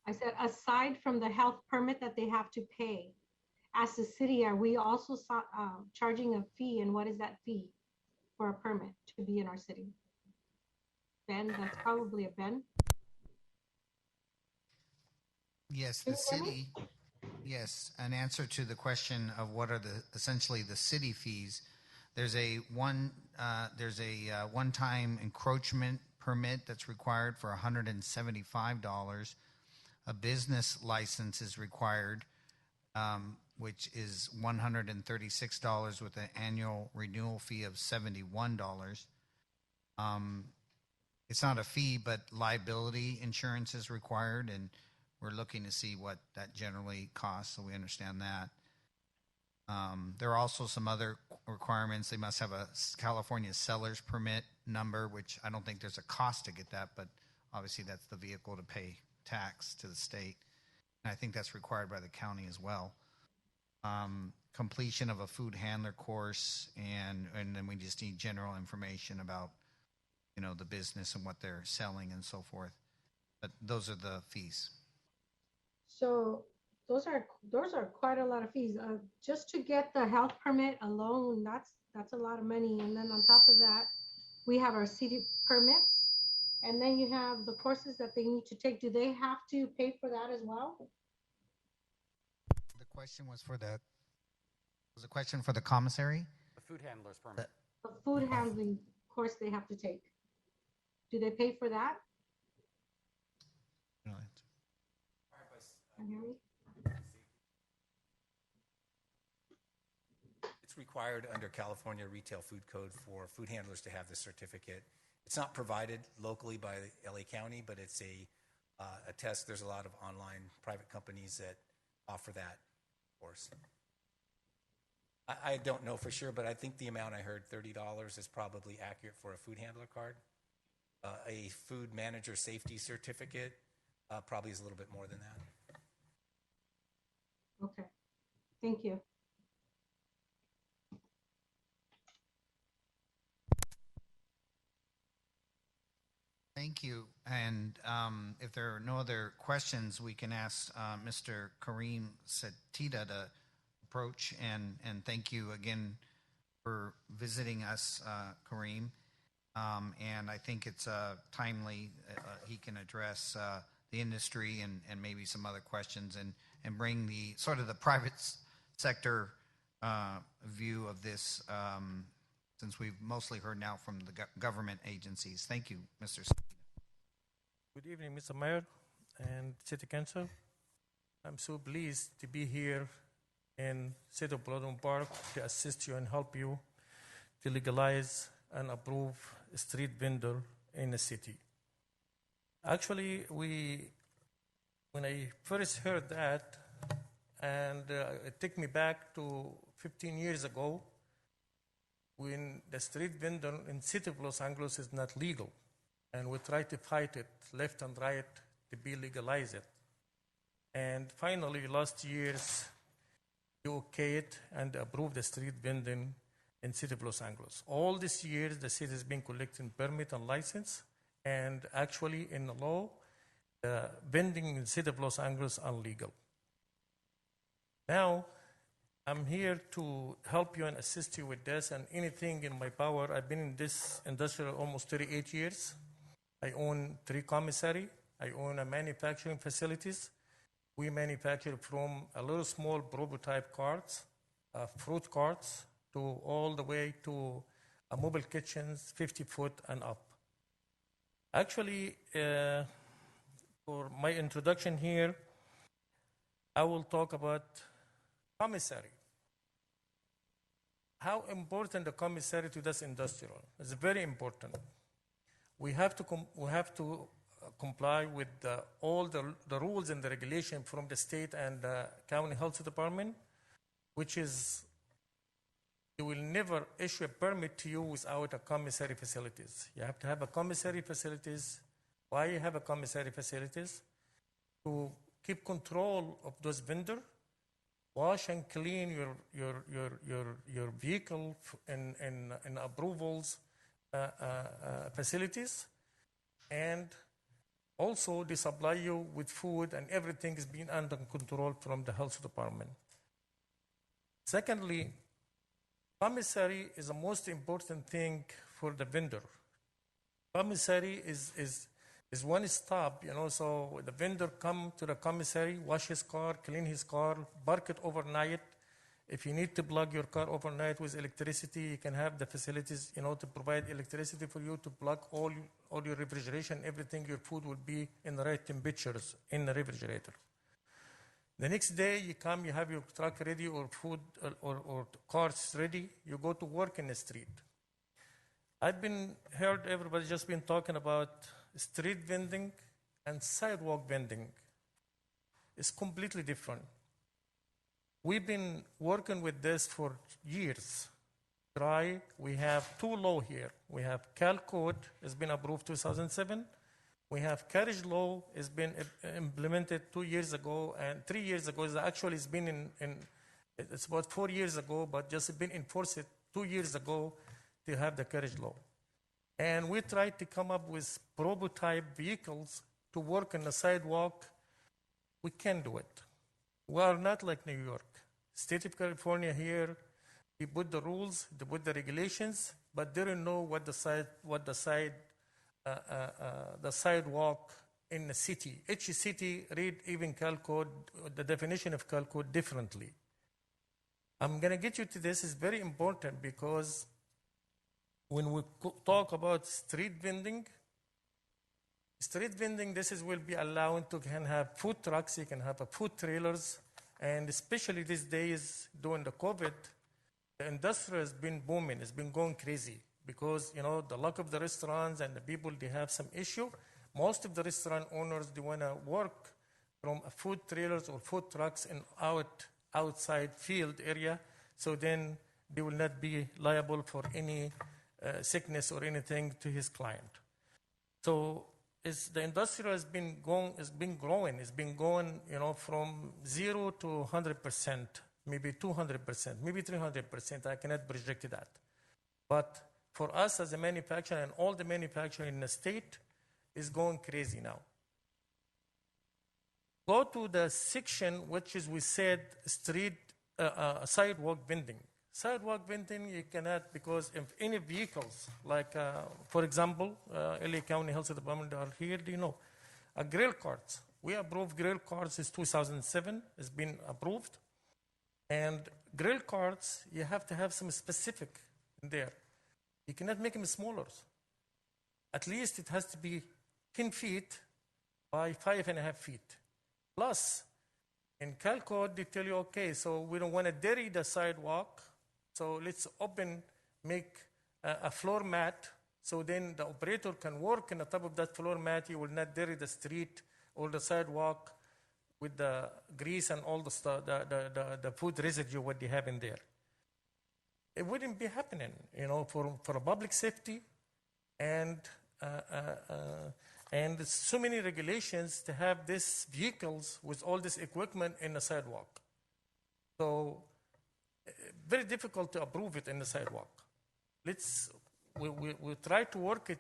Speaker 8: I said, aside from the health permit that they have to pay, as a city, are we also charging a fee? And what is that fee for a permit to be in our city? Ben, that's probably a Ben.
Speaker 5: Yes,
Speaker 8: Can
Speaker 5: the
Speaker 8: you hear me?
Speaker 5: city, yes, an answer to the question of what are essentially the city fees. There's a one-time encroachment permit that's required for $175. A business license is required, which is $136 with an annual renewal fee of $71. It's not a fee, but liability insurance is required, and we're looking to see what that generally costs, so we understand that. There are also some other requirements. They must have a California seller's permit number, which I don't think there's a cost to get that, but obviously that's the vehicle to pay tax to the state. And I think that's required by the county as well. Completion of a food handler course, and then we just need general information about, the business and what they're selling and so forth. But those are the fees.
Speaker 8: So those are quite a lot of fees. Just to get the health permit alone, that's a lot of money. And then on top of that, we have our city permits, and then you have the courses that they need to take. Do they have to pay for that as well?
Speaker 5: The question was a question for the commissary?
Speaker 2: The food handler's permit.
Speaker 8: The food handling course they have to take. Do they pay for that?
Speaker 5: No.
Speaker 8: Can you hear me?
Speaker 6: It's required under California Retail Food Code for food handlers to have this certificate. It's not provided locally by LA County, but it's a test. There's a lot of online private companies that offer that course. I don't know for sure, but I think the amount I heard, $30, is probably accurate for a food handler card. A food manager safety certificate probably is a little bit more than that.
Speaker 8: Okay, thank you.
Speaker 5: Thank you. And if there are no other questions, we can ask Mr. Kareem Satita to approach. And thank you again for visiting us, Kareem. And I think it's timely he can address the industry and maybe some other questions and bring the sort of the private sector view of this, since we've mostly heard now from the government agencies. Thank you, Mr.
Speaker 9: Good evening, Mr. Mayor and City Council. I'm so pleased to be here in City of Baldwin Park to assist you and help you to legalize and approve a street vendor in the city. Actually, when I first heard that, and it took me back to 15 years ago, when the street vendor in City of Los Angeles is not legal, and we try to fight it left and right to be legalized. And finally, last year's you okay it and approve the street vending in City of Los Angeles. All these years, the city has been collecting permit and license, and actually in the law, vending in City of Los Angeles are illegal. Now, I'm here to help you and assist you with this and anything in my power. I've been in this industry almost 38 years. I own 3 commissaries. I own a manufacturing facilities. We manufacture from a little small prototype carts, fruit carts, to all the way to mobile kitchens, 50 foot and up. Actually, for my introduction here, I will talk about commissary. How important the commissary to this industrial? It's very important. We have to comply with all the rules and the regulation from the state and the county health department, which is they will never issue a permit to you without a commissary facilities. You have to have a commissary facilities. Why you have a commissary facilities? To keep control of those vendors, wash and clean your vehicle in approvals facilities, and Also, they supply you with food and everything is being under control from the health department. Secondly, commissary is the most important thing for the vendor. Commissary is one stop, so the vendor come to the commissary, wash his car, clean his car, park it overnight. If you need to plug your car overnight with electricity, you can have the facilities, to provide electricity for you to plug all your refrigeration, everything, your food will be in the right temperatures in the refrigerator. The next day you come, you have your truck ready or food or cars ready, you go to work in the street. I've heard everybody just been talking about street vending and sidewalk vending. It's completely different. We've been working with this for years. We have two laws here. We have Cal Code, it's been approved 2007. We have carriage law, it's been implemented 2 years ago, and 3 years ago. It's been it's about 4 years ago, but just been enforced 2 years ago to have the carriage law. And we tried to come up with prototype vehicles to work on the sidewalk. We can't do it. We are not like New York. State of California here, we put the rules, they put the regulations, but they don't know what the sidewalk in the city. Each city read even Cal Code, the definition of Cal Code differently. I'm going to get you to this. It's very important because when we talk about street vending, will be allowed to can have food trucks, you can have food trailers, and especially these days during the COVID, the industry has been booming, it's been going crazy because, the lack of the restaurants and the people, they have some issue. Most of the restaurant owners, they want to work from food trailers or food trucks in outside field area, so then they will not be liable for any sickness or anything to his client. So the industry has been growing. It's been going, from 0 to 100%, maybe 200%, maybe 300%. I cannot project that. But for us as a manufacturer and all the manufacturing in the state is going crazy now. Go to the section which is, we said, sidewalk vending. Sidewalk vending, you cannot, because if any vehicles, like, for example, LA County Health Department are here, do you know? Grill carts. We approved grill carts since 2007. It's been approved. And grill carts, you have to have some specific in there. You cannot make them smaller. At least it has to be 10 feet by 5.5 feet. Plus, in Cal Code, they tell you, okay, so we don't want to dirty the sidewalk, so let's make a floor mat, so then the operator can work on the top of that floor mat. You will not dirty the street or the sidewalk with the grease and all the stuff, the food residue what they have in there. It wouldn't be happening, for public safety, and so many regulations to have these vehicles with all this equipment in the sidewalk. So very difficult to approve it in the sidewalk. We try to work it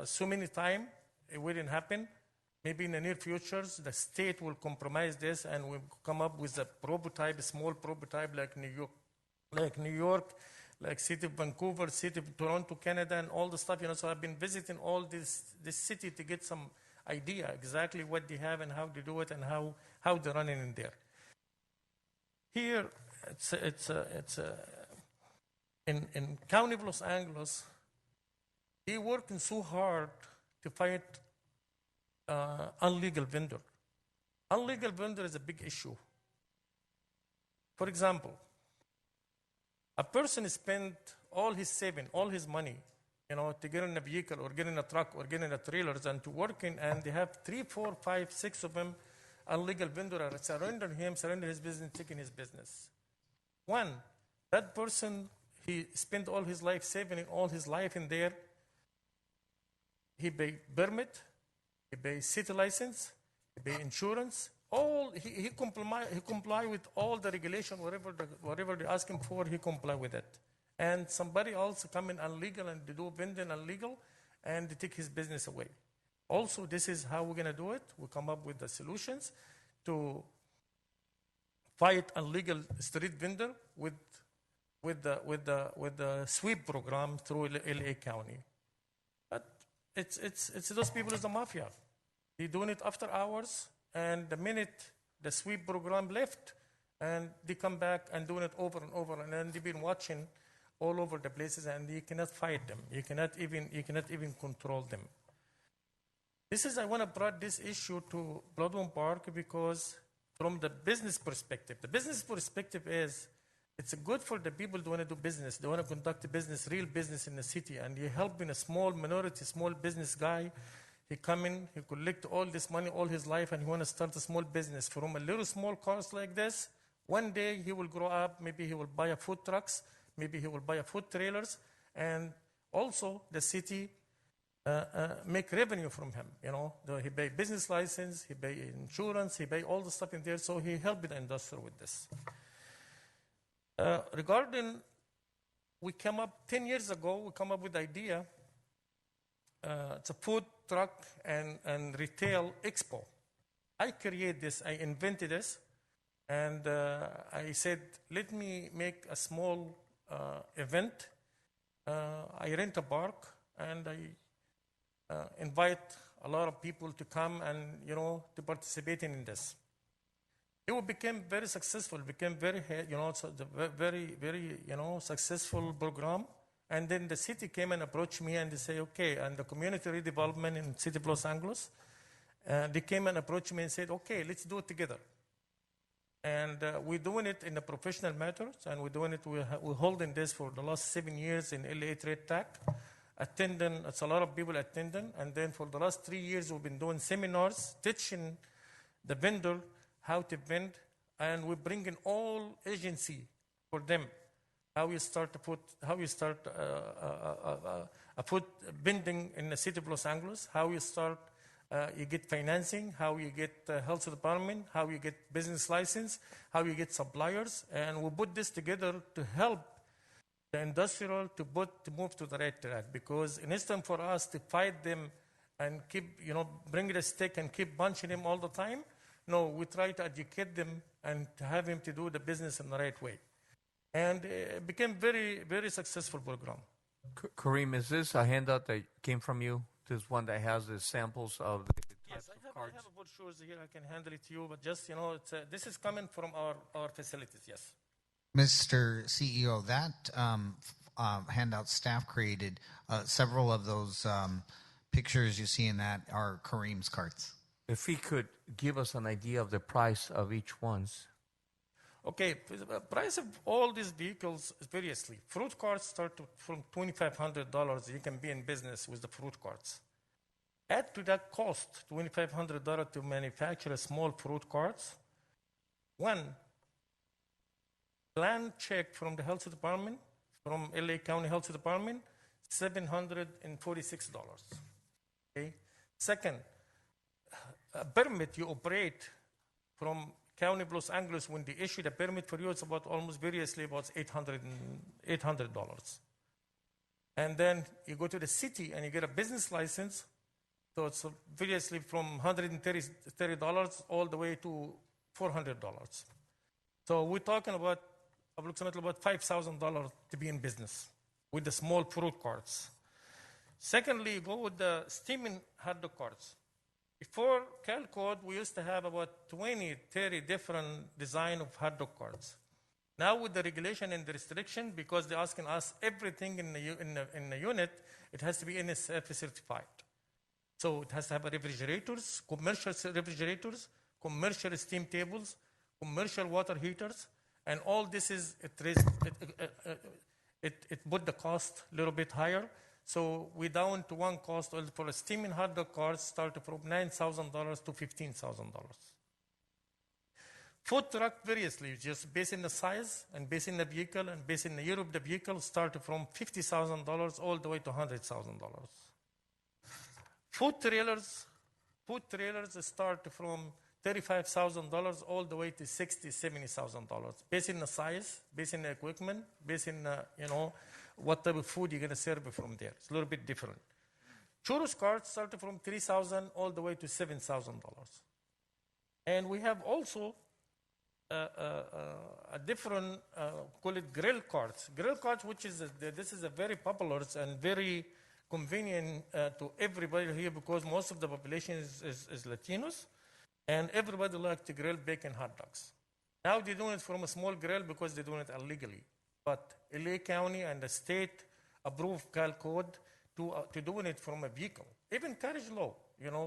Speaker 9: so many times. It wouldn't happen. Maybe in the near future, the state will compromise this and will come up with a small prototype like New York, like City of Vancouver, City of Toronto, Canada, and all the stuff. So I've been visiting all this city to get some idea exactly what they have and how they do it and how they're running in there. Here, in County of Los Angeles, they're working so hard to fight illegal vendor. Illegal vendor is a big issue. For example, a person spent all his saving, all his money, to get in a vehicle or get in a truck or get in a trailers and to working, and they have 3, 4, 5, 6 of them illegal vendor are surrender his business, taking his business. One, that person, he spent all his life saving all his life in there. He pay permit, he pay city license, he pay insurance. He comply with all the regulation, whatever they ask him for, he comply with it. And somebody else come in illegal and they do vending illegal, and they take his business away. Also, this is how we're going to do it. We come up with the solutions to fight illegal street vendor with the sweep program through LA County. But it's those people is the mafia. They're doing it after hours, and the minute the sweep program left, and they come back and doing it over and over, and then they've been watching all over the places, and you cannot fight them. You cannot even control them. I want to bring this issue to Baldwin Park because from the business perspective is it's good for the people who want to do business. They want to conduct a business, real business in the city, and you're helping a small minority, small business guy. He come in, he collect all this money all his life, and he want to start a small business from a little small cars like this. One day he will grow up. Maybe he will buy a food trucks. Maybe he will buy a food trailers, and also the city make revenue from him. He pay business license, he pay insurance, he pay all the stuff in there. So he helped the industry with this. Regarding, we came up 10 years ago. We come up with the idea. It's a food truck and retail expo. I created this. I invented this, and I said, let me make a small event. I rent a park, and I invite a lot of people to come and to participate in this. It became very successful. Became it's a very successful program. And then the city came and approached me and they say, okay, and the community redevelopment in City of Los Angeles, they came and approached me and said, okay, let's do it together. And we're doing it in a professional matters, and we're doing it. We're holding this for the last 7 years in LA Trade Tech. Attending, it's a lot of people attending. And then for the last 3 years, we've been doing seminars, teaching the vendor how to vend, and we bring in all agency for them. How you start a food vending in the city of Los Angeles, how you start, you get financing, how you get health department, how you get business license, how you get suppliers, and we put this together to help the industrial to move to the right track. Because instead for us to fight them and keep, bring the stick and keep punching them all the time, no, we try to educate them and to have him to do the business in the right way. And it became very, very successful program.
Speaker 3: Kareem, is this a handout that came from you? This one that has the samples of the types of cards?
Speaker 9: I have a brochures here. I can handle it to you, but just, this is coming from our facilities, yes.
Speaker 5: Mr. CEO, that handout staff created, several of those pictures you see in that are Kareem's carts.
Speaker 3: If he could give us an idea of the price of each one's.
Speaker 9: Okay, the price of all these vehicles is variously. Fruit carts start from $2,500. You can be in business with the fruit carts. Add to that cost, $2,500 to manufacture small fruit carts. One plan check from the health department, from LA County Health Department, $746. Okay. Second, a permit you operate from County of Los Angeles, when they issue the permit for you, it's about almost variously about $800. And then you go to the city and you get a business license. So it's variously from $130 all the way to $400. So we're talking about approximately about $5,000 to be in business with the small fruit carts. Secondly, you go with the steaming hot dog carts. Before CalCode, we used to have about 20, 30 different design of hot dog carts. Now with the regulation and the restriction, because they're asking us everything in the unit, it has to be NSF certified. So it has to have refrigerators, commercial refrigerators, commercial steam tables, commercial water heaters, and all this is, it put the cost a little bit higher. So we're down to one cost for a steaming hot dog cart start from $9,000 to $15,000. Food truck variously, just based on the size and based on the vehicle and based on the year of the vehicle, start from $50,000 all the way to $100,000. Food trailers start from $35,000 all the way to $60,000, $70,000, based on the size, based on the equipment, based on what type of food you're going to serve from there. It's a little bit different. Churros carts started from $3,000 all the way to $7,000. And we have also a different, call it grill carts. Grill carts, which is, this is a very popular and very convenient to everybody here because most of the population is Latinos. And everybody likes to grill bacon hot dogs. Now they're doing it from a small grill because they're doing it illegally. But LA County and the state approved Cal Code to doing it from a vehicle. Even carriage law,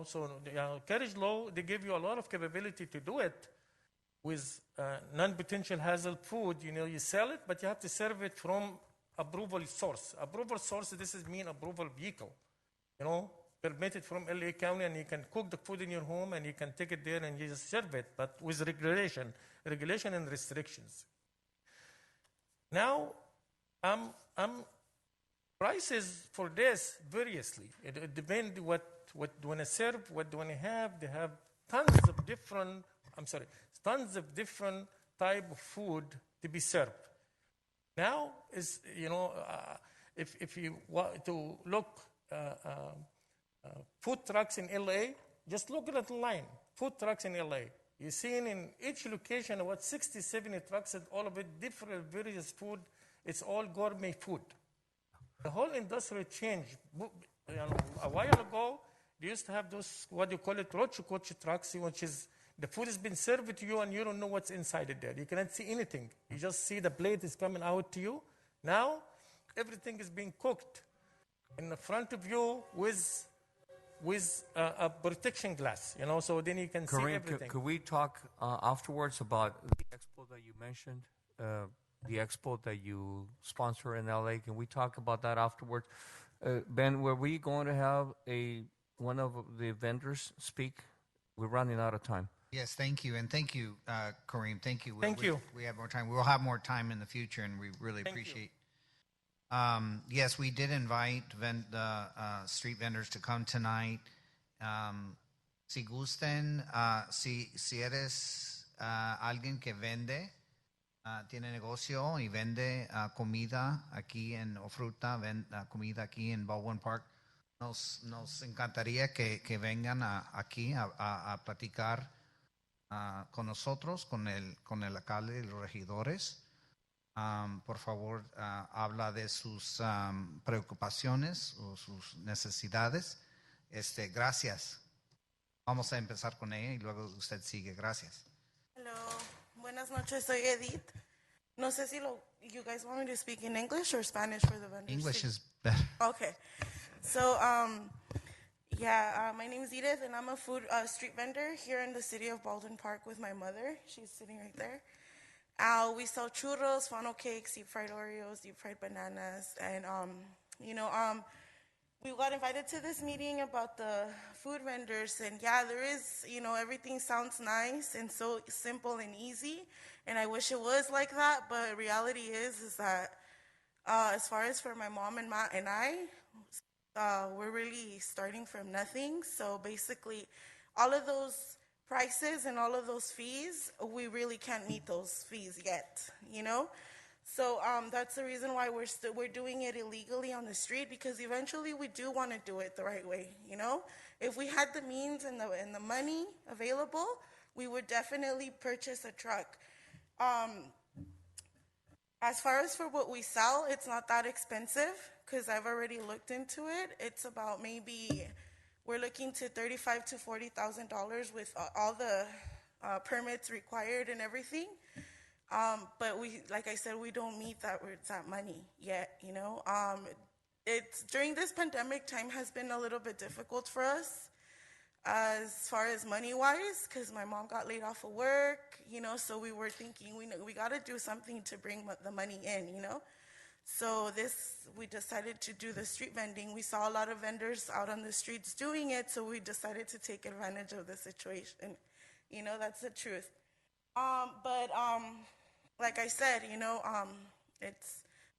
Speaker 9: so carriage law, they give you a lot of capability to do it with non-potential hazard food. You sell it, but you have to serve it from approval source. Approval source, this is mean approval vehicle, permitted from LA County, and you can cook the food in your home and you can take it there and you just serve it, but with regulation and restrictions. Now, prices for this variously. It depends what do you serve, what do you have. They have tons of different type of food to be served. Now is if you want to look food trucks in LA, just look at the line. Food trucks in LA. You're seeing in each location about 60, 70 trucks, and all of it different, various food. It's all gourmet food. The whole industry changed. A while ago, they used to have those, what you call it, rocho trucks, which is the food has been served to you and you don't know what's inside it there. You cannot see anything. You just see the plate is coming out to you. Now, everything is being cooked in the front of you with a protection glass, so then you can see everything.
Speaker 3: Could we talk afterwards about the expo that you mentioned, the expo that you sponsor in LA? Can we talk about that afterwards? Ben, were we going to have one of the vendors speak? We're running out of time.
Speaker 5: Yes, thank you. And thank you, Kareem. Thank you.
Speaker 9: Thank you.
Speaker 5: We have more time. We'll have more time in the future, and we really appreciate. Yes, we did invite street vendors to come tonight. Si gusten, si eres alguien que vende, tiene negocio y vende comida aquí o fruta, comida aquí en Baldwin Park, nos encantaría que vengan aquí a platicar con nosotros, con el alcalde y los regidores. Por favor, habla de sus preocupaciones o sus necesidades. Gracias. Vamos a empezar con ella y luego usted sigue. Gracias.
Speaker 10: Hello. Buenas noches. Soy Edith. No sé si you guys want me to speak in English or Spanish for the vendors.
Speaker 5: English is better.
Speaker 10: Okay. So, my name is Edith, and I'm a street vendor here in the city of Baldwin Park with my mother. She's sitting right there. We sell churros, funnel cakes, deep fried Oreos, deep fried bananas, and we got invited to this meeting about the food vendors, and there is, everything sounds nice and so simple and easy, and I wish it was like that, but reality is that as far as for my mom and I, we're really starting from nothing. So basically, all of those prices and all of those fees, we really can't meet those fees yet, So that's the reason why we're doing it illegally on the street, because eventually we do want to do it the right way, If we had the means and the money available, we would definitely purchase a truck. As far as for what we sell, it's not that expensive because I've already looked into it. It's about we're looking to $35,000 to $40,000 with all the permits required and everything. But like I said, we don't meet that money yet, It's during this pandemic, time has been a little bit difficult for us as far as money-wise, because my mom got laid off of work, so we were thinking we got to do something to bring the money in, So we decided to do the street vending. We saw a lot of vendors out on the streets doing it, so we decided to take advantage of the situation. That's the truth. But like I said,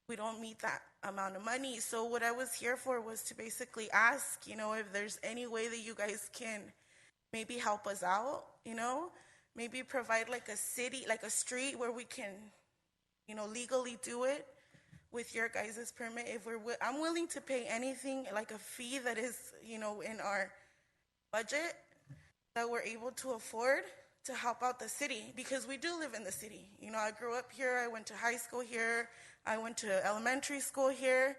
Speaker 10: we don't meet that amount of money. So what I was here for was to basically ask, if there's any way that you guys can maybe help us out, maybe provide like a street where we can, legally do it with your guys' permit. If I'm willing to pay anything like a fee that is, in our budget that we're able to afford to help out the city, because we do live in the city. I grew up here. I went to high school here. I went to elementary school here,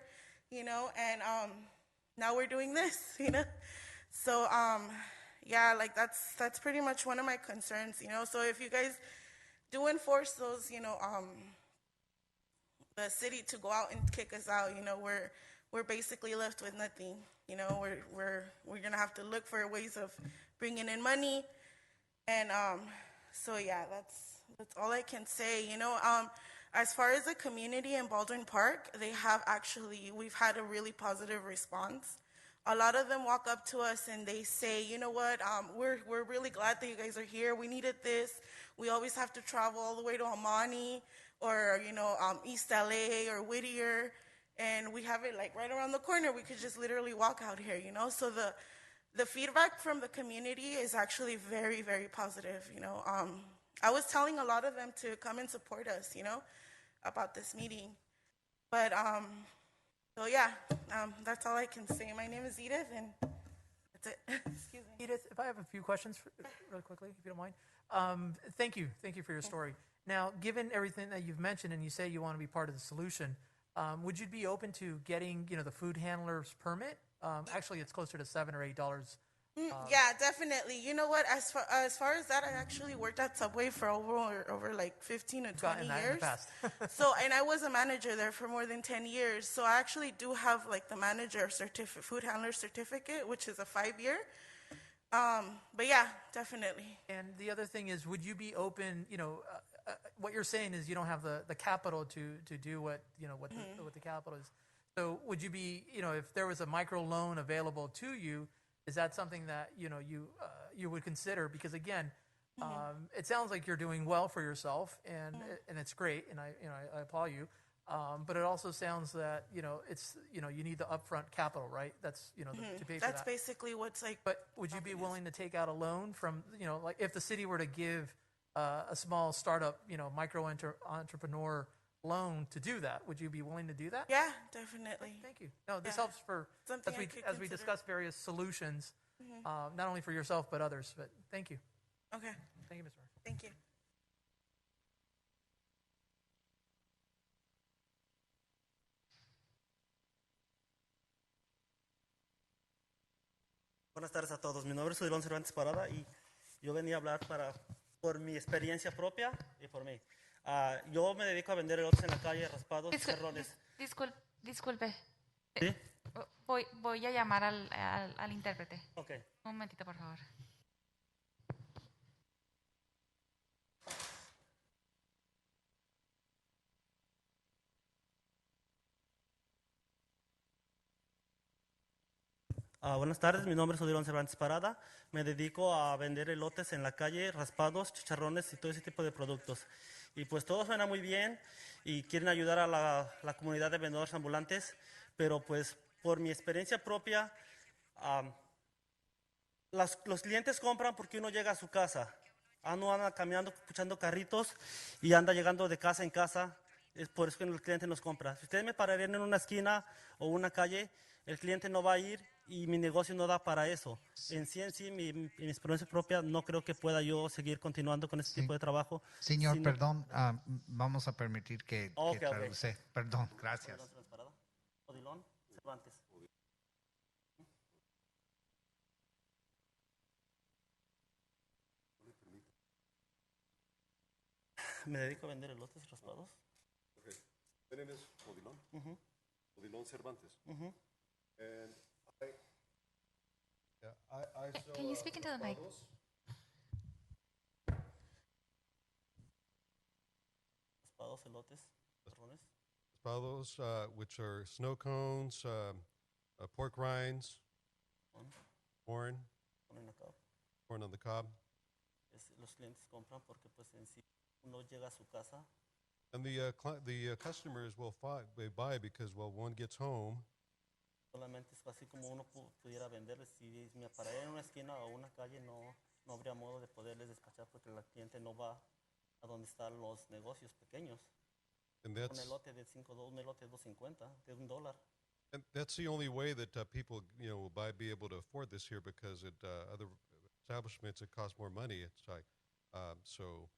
Speaker 10: and now we're doing this, So, yeah, like that's pretty much one of my concerns, So if you guys do enforce those, the city to go out and kick us out, we're basically left with nothing. We're gonna have to look for ways of bringing in money, and so yeah, that's all I can say. As far as the community in Baldwin Park, we've had a really positive response. A lot of them walk up to us and they say, you know what, we're really glad that you guys are here. We needed this. We always have to travel all the way to Amani or, East LA or Whittier. And we have it like right around the corner. We could just literally walk out here, So the feedback from the community is actually very, very positive, I was telling a lot of them to come and support us, about this meeting. But, so yeah, that's all I can say. My name is Edith, and that's it. Excuse me.
Speaker 7: Edith, if I have a few questions really quickly, if you don't mind. Thank you for your story. Now, given everything that you've mentioned, and you say you want to be part of the solution, would you be open to getting, the food handler's permit? Actually, it's closer to $7 or $8.
Speaker 10: Yeah, definitely. You know what? As far as that, I actually worked at Subway for over like 15 or 20
Speaker 7: Gotten that
Speaker 10: years.
Speaker 7: in the past.
Speaker 10: So, and I was a manager there for more than 10 years. So I actually do have like the manager certificate, food handler certificate, which is a 5-year. But yeah, definitely.
Speaker 7: And the other thing is, would you be open, what you're saying is you don't have the capital to do what the capital is. So would you be, if there was a micro loan available to you, is that something that, you would consider? Because again, it sounds like you're doing well for yourself and it's great. And I applaud you. But it also sounds that, it's, you need the upfront capital, right? That's, to pay for that.
Speaker 10: That's basically what's like.
Speaker 7: But would you be willing to take out a loan from, like if the city were to give a small startup, micro entrepreneur loan to do that, would you be willing to do that?
Speaker 10: Yeah, definitely.
Speaker 7: Thank you. No, this helps for, as we discuss various solutions, not only for yourself, but others. But thank you.
Speaker 10: Okay.
Speaker 7: Thank you, Ms. Murray.
Speaker 10: Thank you.
Speaker 11: Buenas tardes a todos. Mi nombre es Baldwin Cervantes Parada y yo venía a hablar por mi experiencia propia y por mí. Yo me dedico a vender elotes en la calle, raspados, chicharrones.
Speaker 12: Disculpe.
Speaker 11: ¿Sí?
Speaker 12: Voy a llamar al intérprete.
Speaker 11: Ok.
Speaker 12: Un momentito, por favor.
Speaker 11: Buenas tardes, mi nombre es Baldwin Cervantes Parada. Me dedico a vender elotes en la calle, raspados, chicharrones y todo ese tipo de productos. Y pues todo suena muy bien y quieren ayudar a la comunidad de vendedores ambulantes, pero pues por mi experiencia propia, los clientes compran porque uno llega a su casa. Uno anda caminando, escuchando carritos y anda llegando de casa en casa. Es por eso que el cliente nos compra. Si ustedes me pararían en una esquina o una calle, el cliente no va a ir y mi negocio no da para eso. En sí, mi experiencia propia, no creo que pueda yo seguir continuando con este tipo de trabajo.
Speaker 13: Señor, perdón, vamos a permitir que traduce.
Speaker 11: Okay.
Speaker 13: Perdón, gracias.
Speaker 11: Odilon Cervantes. Me dedico a vender elotes raspados.
Speaker 14: Okay. My name is Odilon. Odilon Cervantes. And I sell,
Speaker 12: Can you speak into the mic?
Speaker 11: Raspados, elotes, chicharrones.
Speaker 14: Raspados, which are snow cones, pork rinds, corn on the cob.
Speaker 11: Los clientes compran porque pues en sí uno llega a su casa.
Speaker 14: And the customers will buy because, well, one gets home.
Speaker 11: Solamente es así como uno pudiera venderles. Si me parara en una esquina o una calle, no habría modo de poderles despachar porque el cliente no va a donde están los negocios pequeños.
Speaker 14: And
Speaker 11: Un
Speaker 14: that's
Speaker 11: elote de 5, un elote de 2.50, de $1.
Speaker 14: and that's the only way that people will be able to afford this here, because at other establishments it costs more money. It's like so.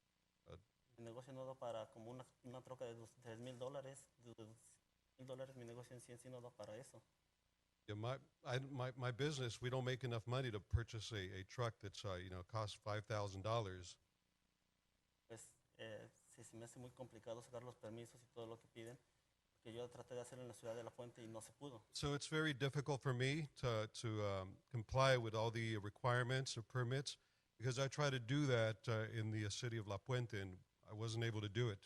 Speaker 11: Mi negocio no da para como una troca de $3,000, de $1,000. Mi negocio en sí no da para eso.
Speaker 14: Yeah, my business, we don't make enough money to purchase a truck that's costs $5,000.
Speaker 11: Pues se me hace muy complicado sacar los permisos y todo lo que piden, porque yo traté de hacerlo en la ciudad de La Puente y no se pudo.
Speaker 14: So it's very difficult for me to comply with all the requirements or permits, because I try to do that in the city of La Puente, and I wasn't able to do it.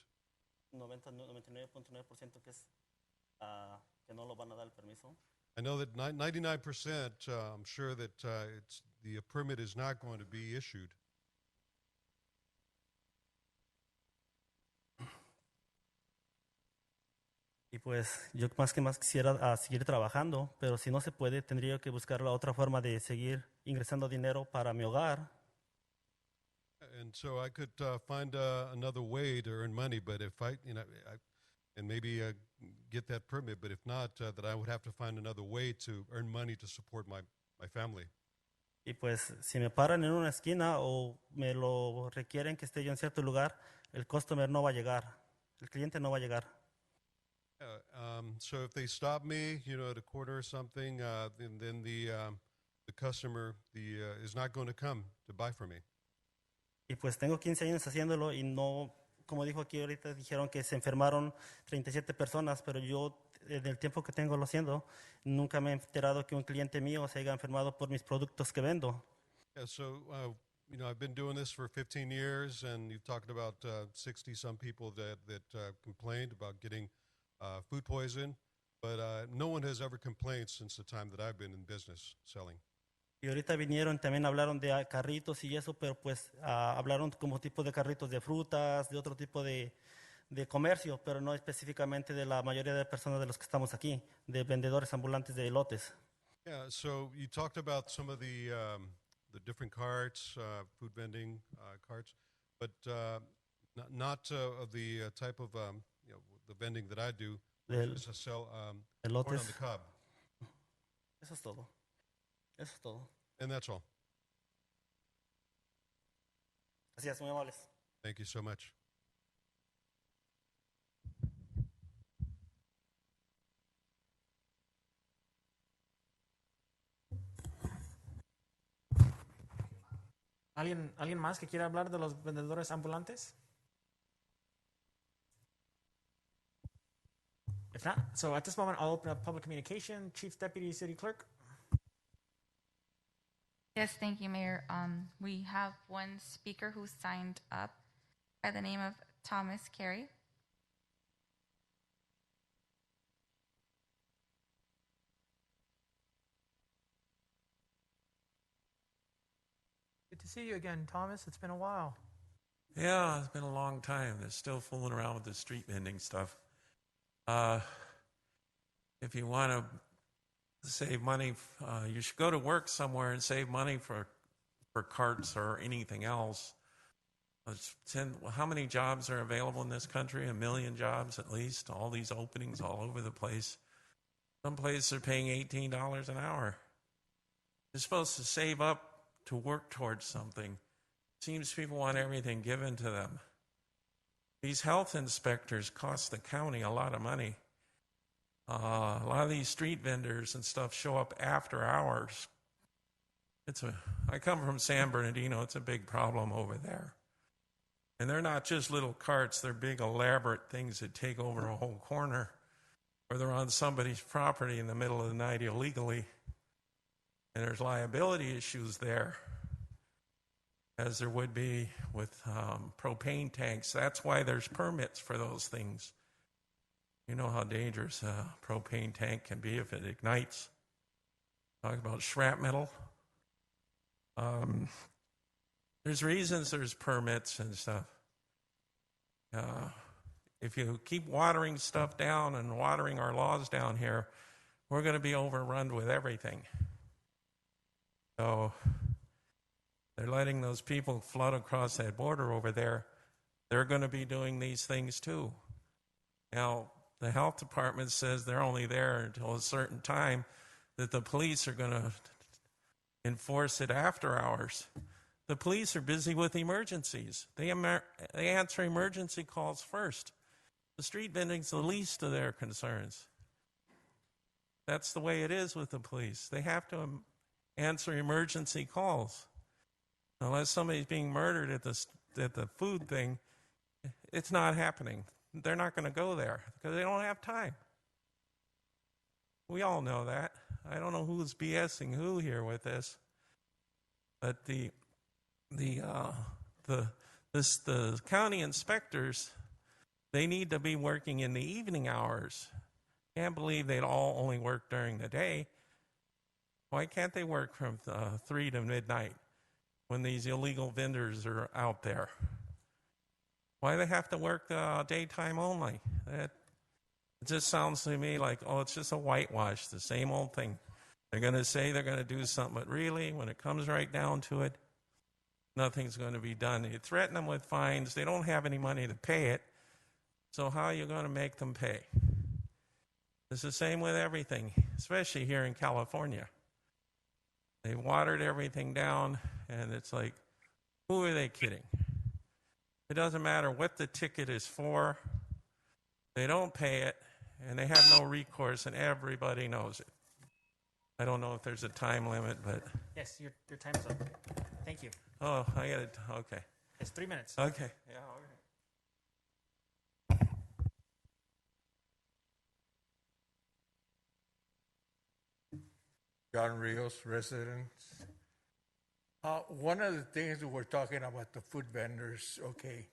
Speaker 11: 99.9% que es que no lo van a dar el permiso.
Speaker 14: I know that 99%, I'm sure that the permit is not going to be issued.
Speaker 11: Y pues yo más quisiera seguir trabajando, pero si no se puede, tendría que buscar la otra forma de seguir ingresando dinero para mi hogar.
Speaker 14: And so I could find another way to earn money, but if and maybe get that permit, but if not, that I would have to find another way to earn money to support my family.
Speaker 11: Y pues si me paran en una esquina o me lo requieren que esté yo en cierto lugar, el customer no va a llegar, el cliente no va a llegar.
Speaker 14: So if they stop me, at a corner or something, then the customer is not going to come to buy from me.
Speaker 11: Y pues tengo 15 años haciéndolo y no, como dijo aquí ahorita, dijeron que se enfermaron 37 personas, pero yo en el tiempo que tengo lo haciendo, nunca me he enterado que un cliente mío se haya enfermado por mis productos que vendo.
Speaker 14: Yeah, so, I've been doing this for 15 years, and you've talked about 60-some people that complained about getting food poison, but no one has ever complained since the time that I've been in business selling.
Speaker 11: Y ahorita vinieron, también hablaron de carritos y eso, pero pues hablaron como tipo de carritos de frutas, de otro tipo de comercio, pero no específicamente de la mayoría de personas de los que estamos aquí, de vendedores ambulantes de elotes.
Speaker 14: Yeah, so you talked about some of the different carts, food vending carts, but not of the type of the vending that I do, which is to sell corn on the cob.
Speaker 11: Eso es todo. Eso es todo.
Speaker 14: And that's all.
Speaker 11: Gracias, muy amables.
Speaker 14: Thank you so much.
Speaker 4: ¿Alguien más que quiera hablar de los vendedores ambulantes? If not, so at this moment, I'll open up public communication. Chief Deputy City Clerk.
Speaker 12: Yes, thank you, Mayor. We have one speaker who signed up by the name of Thomas Carey.
Speaker 7: Good to see you again, Thomas. It's been a while.
Speaker 15: Yeah, it's been a long time. They're still fooling around with the street vending stuff. If you want to save money, you should go to work somewhere and save money for carts or anything else. How many jobs are available in this country? 1 million jobs at least. All these openings all over the place. Some places are paying $18 an hour. You're supposed to save up to work towards something. Seems people want everything given to them. These health inspectors cost the county a lot of money. A lot of these street vendors and stuff show up after hours. I come from San Bernardino. It's a big problem over there. And they're not just little carts. They're big, elaborate things that take over a whole corner, or they're on somebody's property in the middle of the night illegally. And there's liability issues there, as there would be with propane tanks. That's why there's permits for those things. You know how dangerous a propane tank can be if it ignites. Talk about shrapnel. There's reasons there's permits and stuff. If you keep watering stuff down and watering our laws down here, we're going to be overrun with everything. So they're letting those people flood across that border over there. They're going to be doing these things too. Now, the health department says they're only there until a certain time, that the police are going to enforce it after hours. The police are busy with emergencies. They answer emergency calls first. The street vending's the least of their concerns. That's the way it is with the police. They have to answer emergency calls. Unless somebody's being murdered at the food thing, it's not happening. They're not going to go there because they don't have time. We all know that. I don't know who's BSing who here with this, but the county inspectors, they need to be working in the evening hours. Can't believe they'd all only work during the day. Why can't they work from 3 to midnight when these illegal vendors are out there? Why do they have to work daytime only? It just sounds to me like, oh, it's just a whitewash, the same old thing. They're going to say they're going to do something, but really, when it comes right down to it, nothing's going to be done. You threaten them with fines. They don't have any money to pay it. So how are you going to make them pay? It's the same with everything, especially here in California. They watered everything down, and it's like, who are they kidding? It doesn't matter what the ticket is for. They don't pay it, and they have no recourse, and everybody knows it. I don't know if there's a time limit, but...
Speaker 4: Yes, your time is up. Thank you.
Speaker 15: Oh, I got it. Okay.
Speaker 4: It's 3 minutes.
Speaker 15: Okay. Yeah, okay.
Speaker 16: John Rios, residents. One of the things that we're talking about, the food vendors, okay.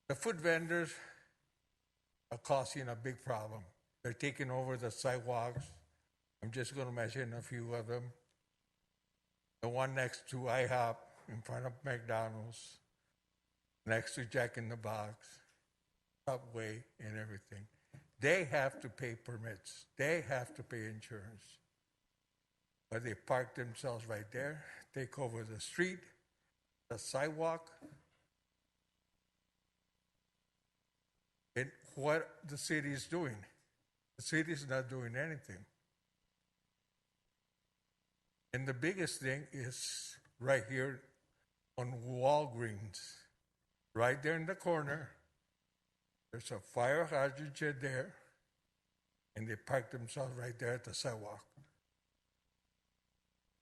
Speaker 16: The food vendors are causing a big problem. They're taking over the sidewalks. I'm just going to mention a few of them. The one next to IHOP in front of McDonald's, next to Jack in the Box, Subway, and everything. They have to pay permits. They have to pay insurance. But they park themselves right there, take over the street, the sidewalk. And what the city is doing, the city is not doing anything. And the biggest thing is right here on Walgreens, right there in the corner. There's a fire hydrant there, and they park themselves right there at the sidewalk.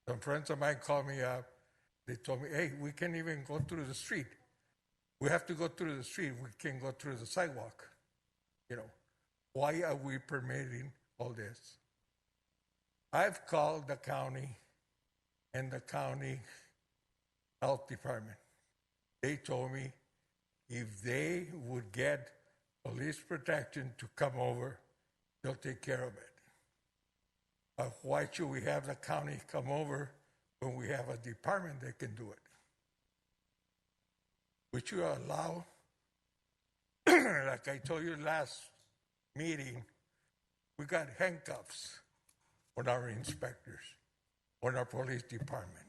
Speaker 16: Some friends of mine called me up. They told me, hey, we can't even go through the street. We have to go through the street. We can't go through the sidewalk. You know, why are we permitting all this? I've called the county and the county health department. They told me if they would get police protection to come over, they'll take care of it. Why should we have the county come over when we have a department that can do it? Would you allow, like I told you last meeting, we got handcuffs on our inspectors, on our police department.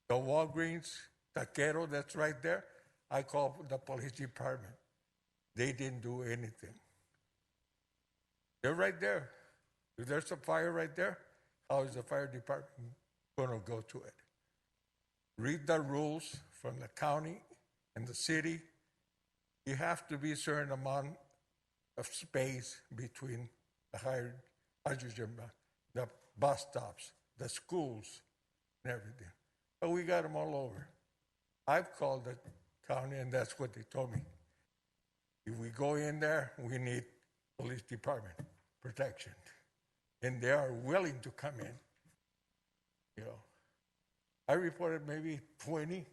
Speaker 16: The Walgreens taquero that's right there, I called the police department. They didn't do anything. They're right there. If there's a fire right there, how is the fire department going to go to it? Read the rules from the county and the city. You have to be a certain amount of space between the hydrogen, the bus stops, the schools, and everything. But we got them all over. I've called the county, and that's what they told me. If we go in there, we need police department protection. And they are willing to come in. You know, I reported maybe 20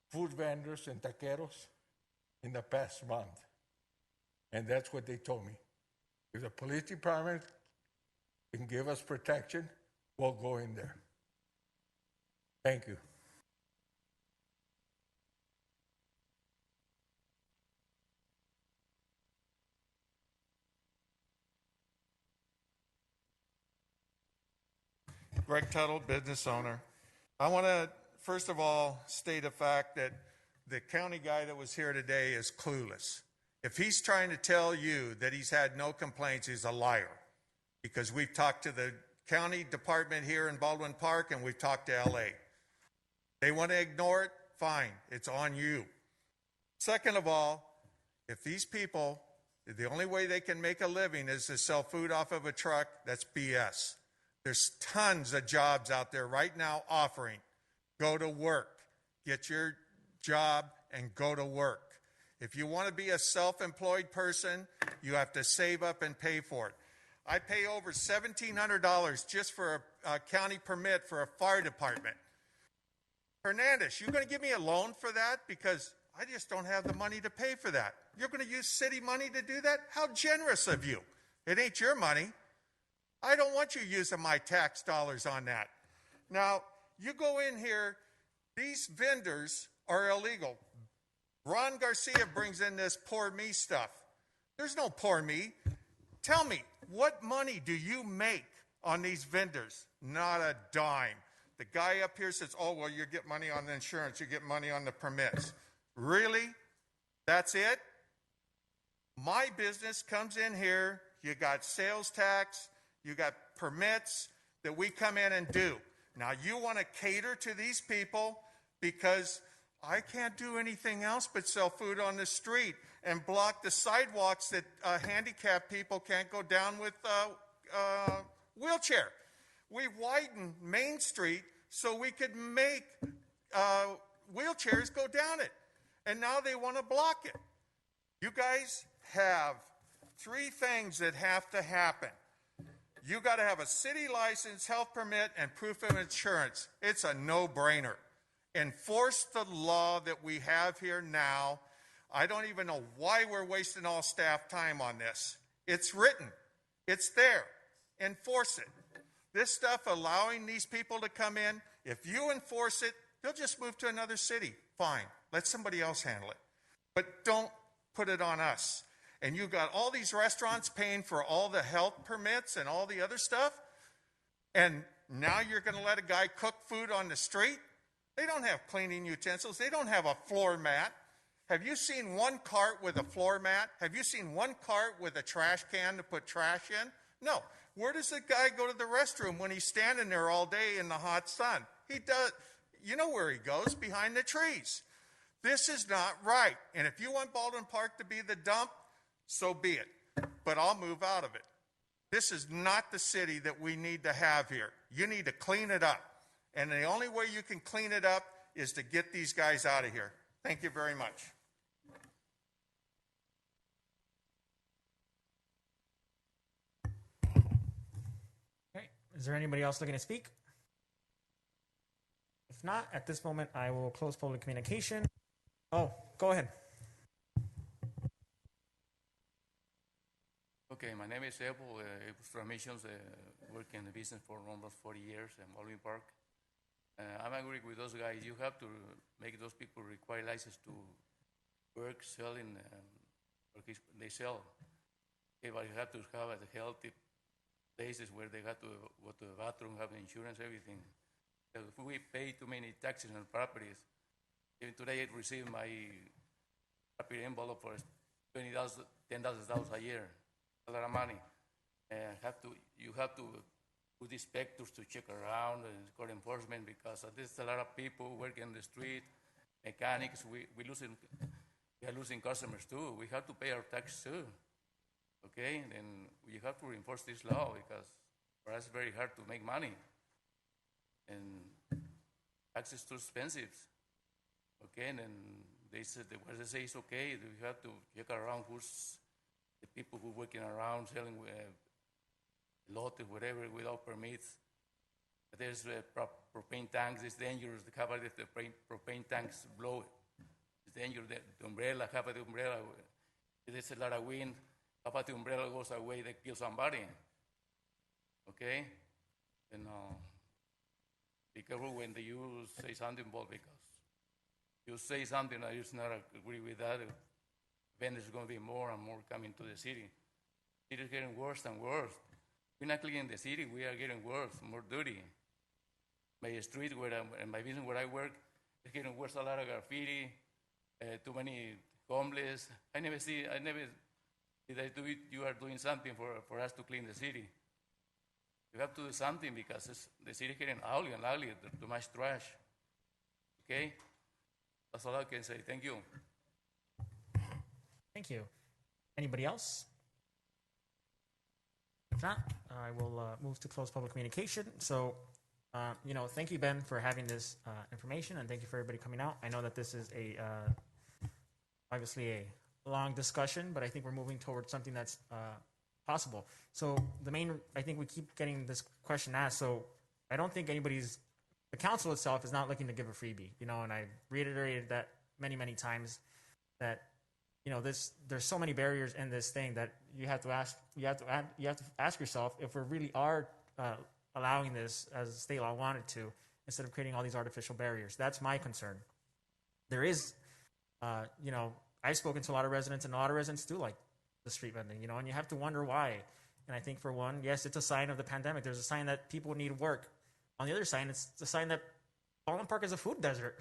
Speaker 16: food vendors and taqueros in the past month. And that's what they told me. If the police department can give us protection, we'll go in there. Thank you.
Speaker 17: Greg Tuttle, business owner. I want to, first of all, state a fact that the county guy that was here today is clueless. If he's trying to tell you that he's had no complaints, he's a liar. Because we've talked to the county department here in Baldwin Park and we've talked to LA. They want to ignore it, fine, it's on you. Second of all, if these people, the only way they can make a living is to sell food off of a truck, that's BS. There's tons of jobs out there right now offering. Go to work. Get your job and go to work. If you want to be a self-employed person, you have to save up and pay for it. I pay over $1,700 just for a county permit for a fire department. Hernandez, you going to give me a loan for that? Because I just don't have the money to pay for that. You're going to use city money to do that? How generous of you. It ain't your money. I don't want you using my tax dollars on that. Now, you go in here, these vendors are illegal. Ron Garcia brings in this poor me stuff. There's no poor me. Tell me, what money do you make on these vendors? Not a dime. The guy up here says, oh, well, you get money on the insurance, you get money on the permits. Really? That's it? My business comes in here, you got sales tax, you got permits that we come in and do. Now, you want to cater to these people because I can't do anything else but sell food on the street and block the sidewalks that handicapped people can't go down with wheelchair. We widened Main Street so we could make wheelchairs go down it. And now they want to block it. You guys have three things that have to happen. You got to have a city license, health permit, and proof of insurance. It's a no-brainer. Enforce the law that we have here now. I don't even know why we're wasting all staff time on this. It's written. It's there. Enforce it. This stuff allowing these people to come in, if you enforce it, they'll just move to another city. Fine. Let somebody else handle it. But don't put it on us. And you've got all these restaurants paying for all the health permits and all the other stuff. And now you're going to let a guy cook food on the street? They don't have cleaning utensils. They don't have a floor mat. Have you seen one cart with a floor mat? Have you seen one cart with a trash can to put trash in? No. Where does the guy go to the restroom when he's standing there all day in the hot sun? He does. You know where he goes, behind the trees. This is not right. And if you want Baldwin Park to be the dump, so be it. But I'll move out of it. This is not the city that we need to have here. You need to clean it up. And the only way you can clean it up is to get these guys out of here. Thank you very much.
Speaker 4: Okay. Is there anybody else looking to speak? If not, at this moment, I will close public communication. Oh, go ahead.
Speaker 18: Okay, my name is Evo. From Missions, working in the business for almost 40 years in Baldwin Park. I'm agree with those guys. You have to make those people require license to work, selling, they sell. Okay, but you have to have a healthy places where they have to go to the bathroom, have insurance, everything. If we pay too many taxes on properties, even today I received my property envelope for $10,000 a year, a lot of money. You have to put inspectors to check around and court enforcement because there's a lot of people working on the street, mechanics. We are losing customers too. We have to pay our tax too. Okay, and you have to enforce this law because for us it's very hard to make money. And tax is too expensive. Okay, and then they say it's okay. We have to check around who's the people who working around selling lots, whatever, without permits. There's propane tanks. It's dangerous. The cover of the propane tanks blow. It's dangerous. The umbrella, half of the umbrella, there's a lot of wind. Half of the umbrella goes away. They kill somebody. Okay, and be careful when you say something, Bob, because you say something I just not agree with that. Then there's going to be more and more coming to the city. It is getting worse and worse. We're not cleaning the city. We are getting worse, more dirty. My street, in my business where I work, it's getting worse. A lot of graffiti, too many homeless. I never see that you are doing something for us to clean the city. You have to do something because the city is getting ugly and ugly, too much trash. Okay? That's all I can say. Thank you.
Speaker 4: Thank you. Anybody else? If not, I will move to close public communication. So, thank you, Ben, for having this information, and thank you for everybody coming out. I know that this is obviously a long discussion, but I think we're moving towards something that's possible. So I think we keep getting this question asked. So I don't think the council itself is not looking to give a freebie, and I reiterated that many, many times that, there's so many barriers in this thing that you have to ask yourself if we really are allowing this as state law wanted to, instead of creating all these artificial barriers. That's my concern. There is, I've spoken to a lot of residents, and a lot of residents do like the street vending, and you have to wonder why. And I think, for one, yes, it's a sign of the pandemic. There's a sign that people need work. On the other side, it's a sign that Baldwin Park is a food desert.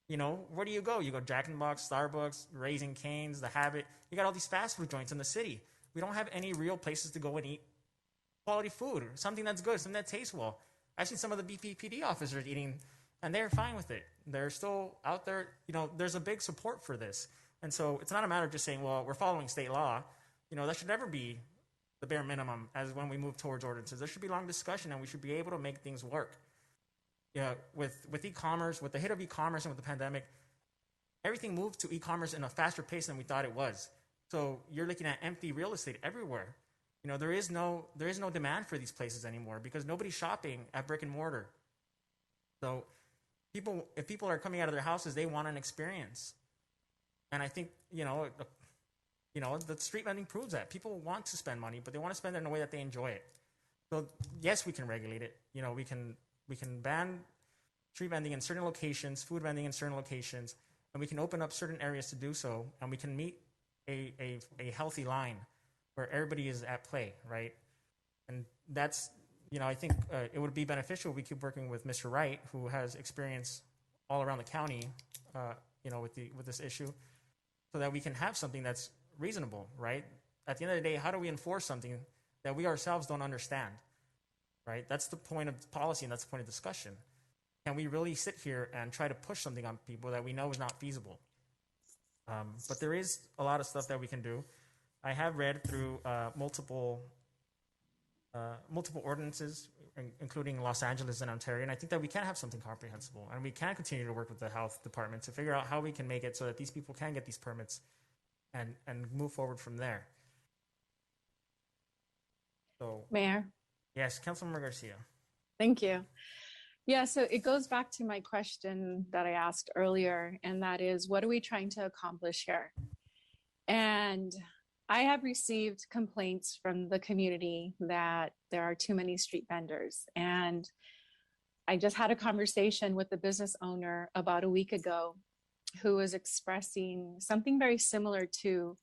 Speaker 4: Where do you go? You go Jack in the Box, Starbucks, Raising Cane's, The Habit. You got all these fast food joints in the city. We don't have any real places to go and eat quality food, something that's good, something that tastes well. I've seen some of the BPPD officers eating, and they're fine with it. They're still out there. There's a big support for this. And so it's not a matter of just saying, well, we're following state law. That should never be the bare minimum as when we move towards ordinances. There should be long discussion, and we should be able to make things work. With e-commerce, with the hit of e-commerce and with the pandemic, everything moved to e-commerce in a faster pace than we thought it was. So you're looking at empty real estate everywhere. There is no demand for these places anymore because nobody's shopping at brick and mortar. So if people are coming out of their houses, they want an experience. And I think, the street vending proves that. People want to spend money, but they want to spend it in a way that they enjoy it. So yes, we can regulate it. We can ban street vending in certain locations, food vending in certain locations, and we can open up certain areas to do so, and we can meet a healthy line where everybody is at play, right? And that's, I think it would be beneficial if we keep working with Mr. Wright, who has experience all around the county, with this issue, so that we can have something that's reasonable, right? At the end of the day, how do we enforce something that we ourselves don't understand? Right? That's the point of policy, and that's the point of discussion. Can we really sit here and try to push something on people that we know is not feasible? But there is a lot of stuff that we can do. I have read through multiple ordinances, including Los Angeles and Ontario, and I think that we can have something comprehensible, and we can continue to work with the health department to figure out how we can make it so that these people can get these permits and move forward from there. So,
Speaker 1: Mayor.
Speaker 4: Yes, Councilmember Garcia.
Speaker 1: Thank you. Yeah, so it goes back to my question that I asked earlier, and that is, what are we trying to accomplish here? And I have received complaints from the community that there are too many street vendors. And I just had a conversation with the business owner about a week ago who was expressing something very similar to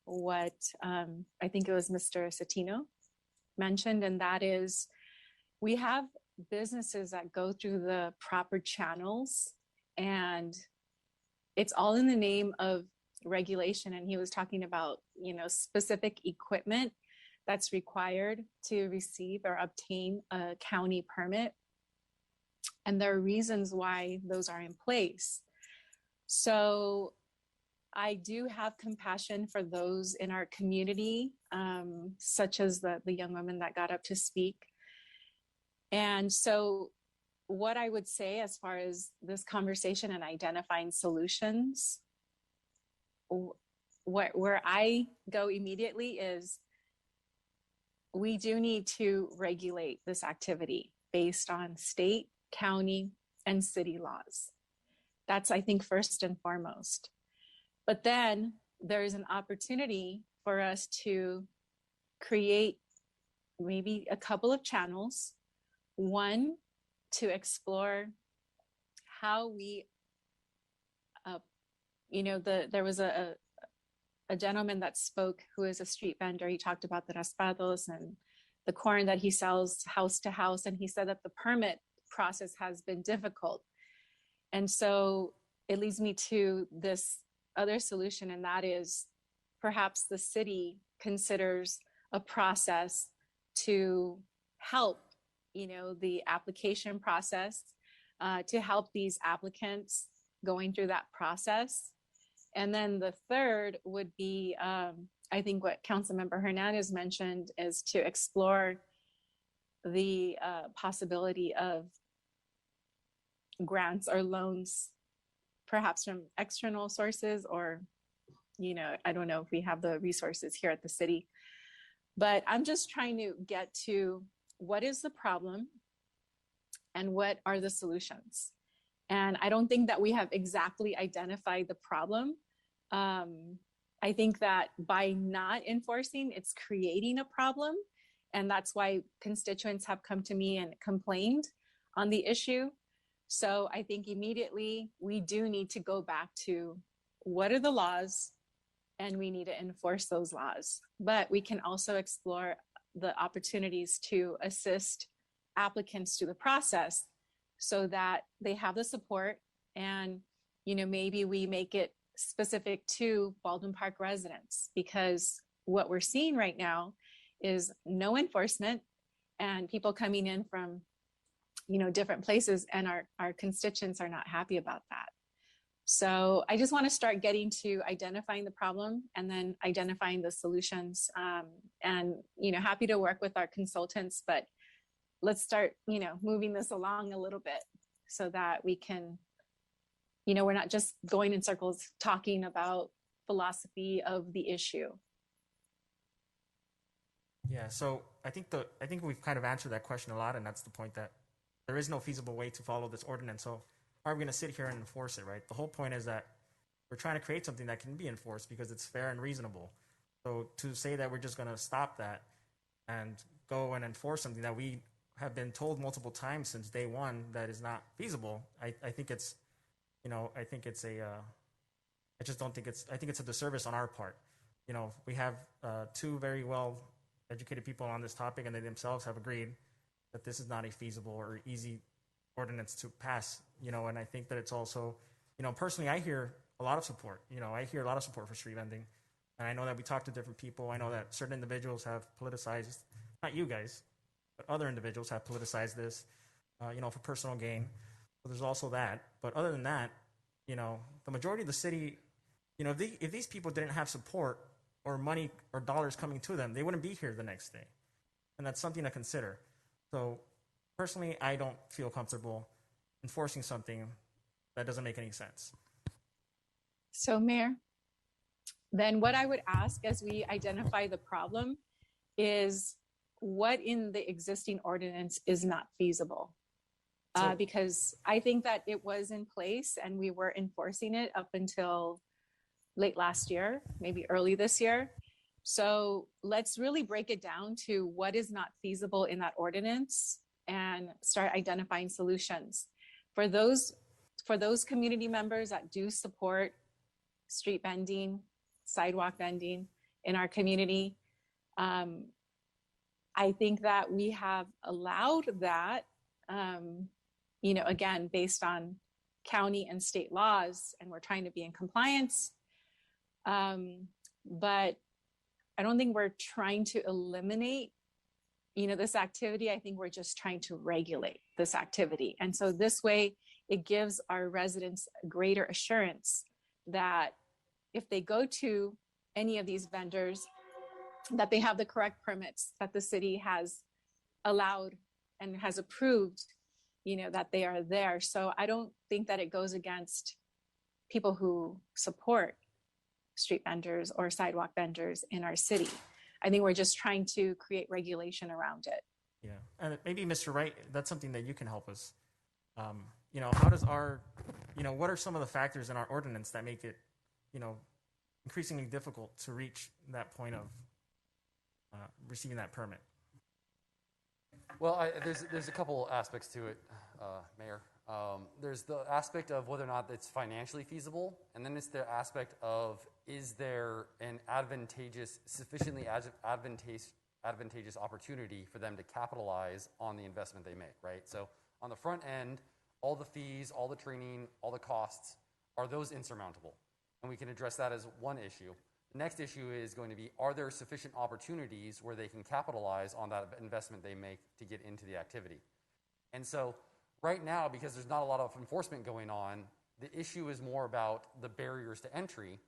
Speaker 1: what I think it was Mr. Satino mentioned, and that is, we have businesses that go through the proper channels, and it's all in the name of regulation. And he was talking about, specific equipment that's required to receive or obtain a county permit, and there are reasons why those are in place. So I do have compassion for those in our community, such as the young woman that got up to speak. And so what I would say as far as this conversation and identifying solutions, where I go immediately is, we do need to regulate this activity based on state, county, and city laws. That's, I think, first and foremost. But then there is an opportunity for us to create maybe a couple of channels. One, to explore how we, there was a gentleman that spoke who is a street vendor. He talked about the raspados and the corn that he sells house to house. And he said that the permit process has been difficult. And so it leads me to this other solution, and that is perhaps the city considers a process to help, the application process, to help these applicants going through that process. And then the third would be, I think what Councilmember Hernandez mentioned is to explore the possibility of grants or loans, perhaps from external sources, or, I don't know if we have the resources here at the city. But I'm just trying to get to what is the problem and what are the solutions. And I don't think that we have exactly identified the problem. I think that by not enforcing, it's creating a problem. And that's why constituents have come to me and complained on the issue. So I think immediately we do need to go back to what are the laws, and we need to enforce those laws. But we can also explore the opportunities to assist applicants through the process so that they have the support, and maybe we make it specific to Baldwin Park residents, because what we're seeing right now is no enforcement and people coming in from different places, and our constituents are not happy about that. So I just want to start getting to identifying the problem and then identifying the solutions, and happy to work with our consultants, but let's start moving this along a little bit so that we can, we're not just going in circles talking about philosophy of the issue.
Speaker 4: Yeah, so I think we've kind of answered that question a lot, and that's the point, that there is no feasible way to follow this ordinance. So how are we going to sit here and enforce it, right? The whole point is that we're trying to create something that can be enforced because it's fair and reasonable. So to say that we're just going to stop that and go and enforce something that we have been told multiple times since day one that is not feasible, I think it's, I think it's I just don't think I think it's a disservice on our part. We have two very well educated people on this topic, and they themselves have agreed that this is not a feasible or easy ordinance to pass, and I think that it's also, personally, I hear a lot of support. I hear a lot of support for street vending, and I know that we talk to different people. I know that certain individuals have politicized, not you guys, but other individuals have politicized this, for personal gain. So there's also that. But other than that, the majority of the city, if these people didn't have support or money or dollars coming to them, they wouldn't be here the next day, and that's something to consider. So personally, I don't feel comfortable enforcing something that doesn't make any sense.
Speaker 1: So, Mayor, then what I would ask as we identify the problem is what in the existing ordinance is not feasible. Because I think that it was in place and we were enforcing it up until late last year, maybe early this year. So let's really break it down to what is not feasible in that ordinance and start identifying solutions. For those community members that do support street vending, sidewalk vending in our community, I think that we have allowed that, again, based on county and state laws, and we're trying to be in compliance. But I don't think we're trying to eliminate, this activity. I think we're just trying to regulate this activity. And so this way, it gives our residents greater assurance that if they go to any of these vendors, that they have the correct permits that the city has allowed and has approved, that they are there. So I don't think that it goes against people who support street vendors or sidewalk vendors in our city. I think we're just trying to create regulation around it.
Speaker 4: Yeah, and maybe Mr. Wright, that's something that you can help us. How does what are some of the factors in our ordinance that make it, increasingly difficult to reach that point of receiving that permit?
Speaker 2: Well, there's a couple aspects to it, Mayor. There's the aspect of whether or not it's financially feasible, and then it's the aspect of, is there an sufficiently advantageous opportunity for them to capitalize on the investment they make, right? So on the front end, all the fees, all the training, all the costs, are those insurmountable? and we can address that as one issue. The next issue is going to be, are there sufficient opportunities where they can capitalize on that investment they make to get into the activity? And so right now, because there's not a lot of enforcement going on, the issue is more about the barriers to entry.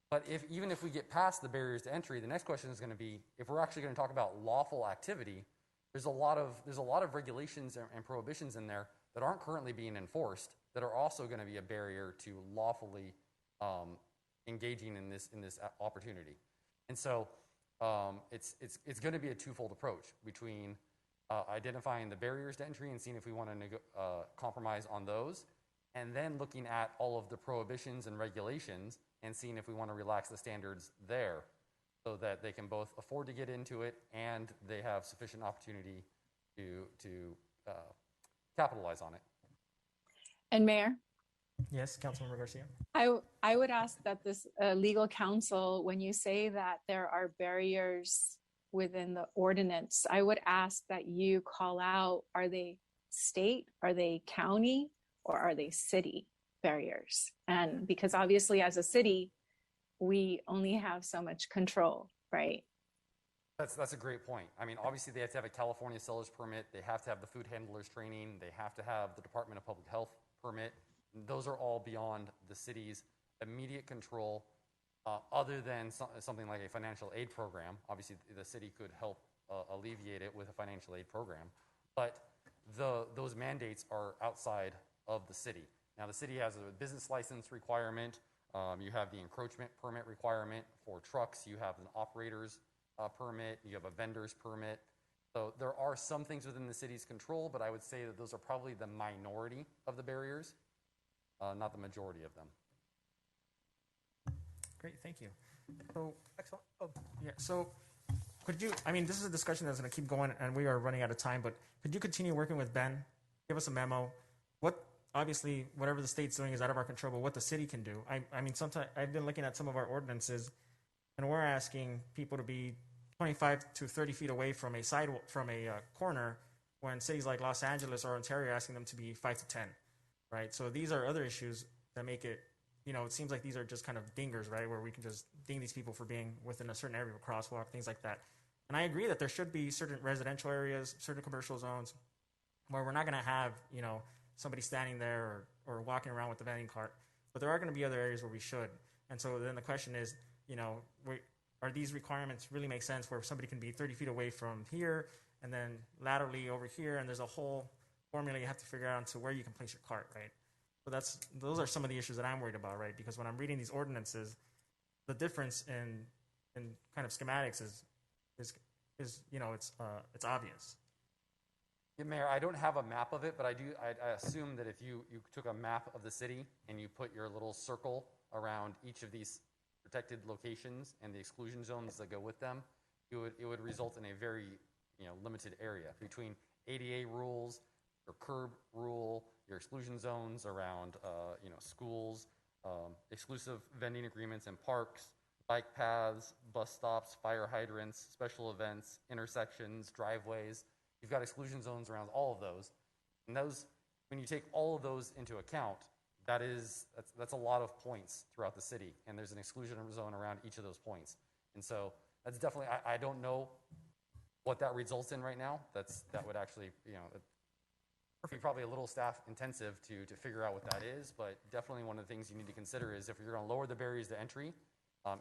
Speaker 2: But even if we get past the barriers to entry, the next question is going to be, if we're actually going to talk about lawful activity, there's a lot of regulations and prohibitions in there that aren't currently being enforced that are also going to be a barrier to lawfully engaging in this opportunity. And so it's going to be a twofold approach between identifying the barriers to entry and seeing if we want to compromise on those, and then looking at all of the prohibitions and regulations and seeing if we want to relax the standards there so that they can both afford to get into it and they have sufficient opportunity to capitalize on it.
Speaker 1: And Mayor?
Speaker 4: Yes, Councilmember Garcia.
Speaker 1: I would ask that this legal counsel, when you say that there are barriers within the ordinance, I would ask that you call out, are they state, are they county, or are they city barriers? And because obviously as a city, we only have so much control, right?
Speaker 2: That's a great point. I mean, obviously they have to have a California seller's permit. They have to have the food handlers training. They have to have the Department of Public Health permit. Those are all beyond the city's immediate control, other than something like a financial aid program. Obviously, the city could help alleviate it with a financial aid program, but those mandates are outside of the city. Now, the city has a business license requirement. You have the encroachment permit requirement for trucks. You have an operator's permit. You have a vendor's permit. So there are some things within the city's control, but I would say that those are probably the minority of the barriers, not the majority of them.
Speaker 4: Great, thank you. So, excellent. Oh, yeah. So, could you? I mean, this is a discussion that's going to keep going, and we are running out of time. But could you continue working with Ben? Give us a memo. Obviously, whatever the state's doing is out of our control, but what the city can do. I mean, sometimes I've been looking at some of our ordinances, and we're asking people to be 25 to 30 feet away from a corner, when cities like Los Angeles or Ontario are asking them to be 5 to 10, right? So these are other issues that make it, it seems like these are just kind of dingers, right? Where we can just ding these people for being within a certain area of a crosswalk, things like that. And I agree that there should be certain residential areas, certain commercial zones, where we're not going to have, somebody standing there or walking around with the vending cart, but there are going to be other areas where we should. And so then the question is, are these requirements really make sense where somebody can be 30 feet away from here and then laterally over here, and there's a whole formula you have to figure out to where you can place your cart, right? So those are some of the issues that I'm worried about, right? Because when I'm reading these ordinances, the difference in kind of schematics is it's obvious.
Speaker 2: Yeah, Mayor, I don't have a map of it, but I assume that if you took a map of the city and you put your little circle around each of these protected locations and the exclusion zones that go with them, it would result in a very limited area between ADA rules, your curb rule, your exclusion zones around schools, exclusive vending agreements in parks, bike paths, bus stops, fire hydrants, special events, intersections, driveways. You've got exclusion zones around all of those. And when you take all of those into account, that's a lot of points throughout the city, and there's an exclusion zone around each of those points. And so that's definitely, I don't know what that results in right now. That would actually, be probably a little staff intensive to figure out what that is, but definitely one of the things you need to consider is if you're going to lower the barriers to entry,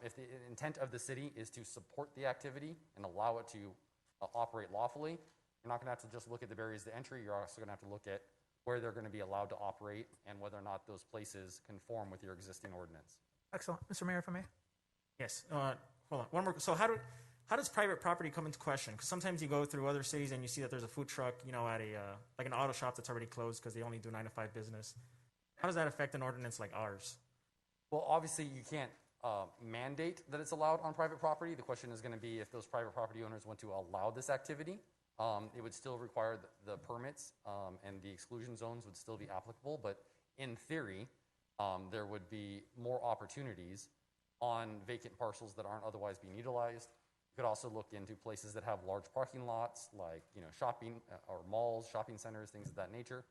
Speaker 2: if the intent of the city is to support the activity and allow it to operate lawfully, you're not going to have to just look at the barriers to entry. You're also going to have to look at where they're going to be allowed to operate and whether or not those places conform with your existing ordinance.
Speaker 7: Excellent. Mr. Mayor, if I may.
Speaker 4: Yes. Hold on. One more. So how does private property come into question? Because sometimes you go through other cities and you see that there's a food truck, at like an auto shop that's already closed because they only do 9 to 5 business. How does that affect an ordinance like ours?
Speaker 2: Well, obviously you can't mandate that it's allowed on private property. The question is going to be if those private property owners want to allow this activity. It would still require the permits, and the exclusion zones would still be applicable. But in theory, there would be more opportunities on vacant parcels that aren't otherwise being utilized. You could also look into places that have large parking lots, like shopping or malls, shopping centers, things of that nature.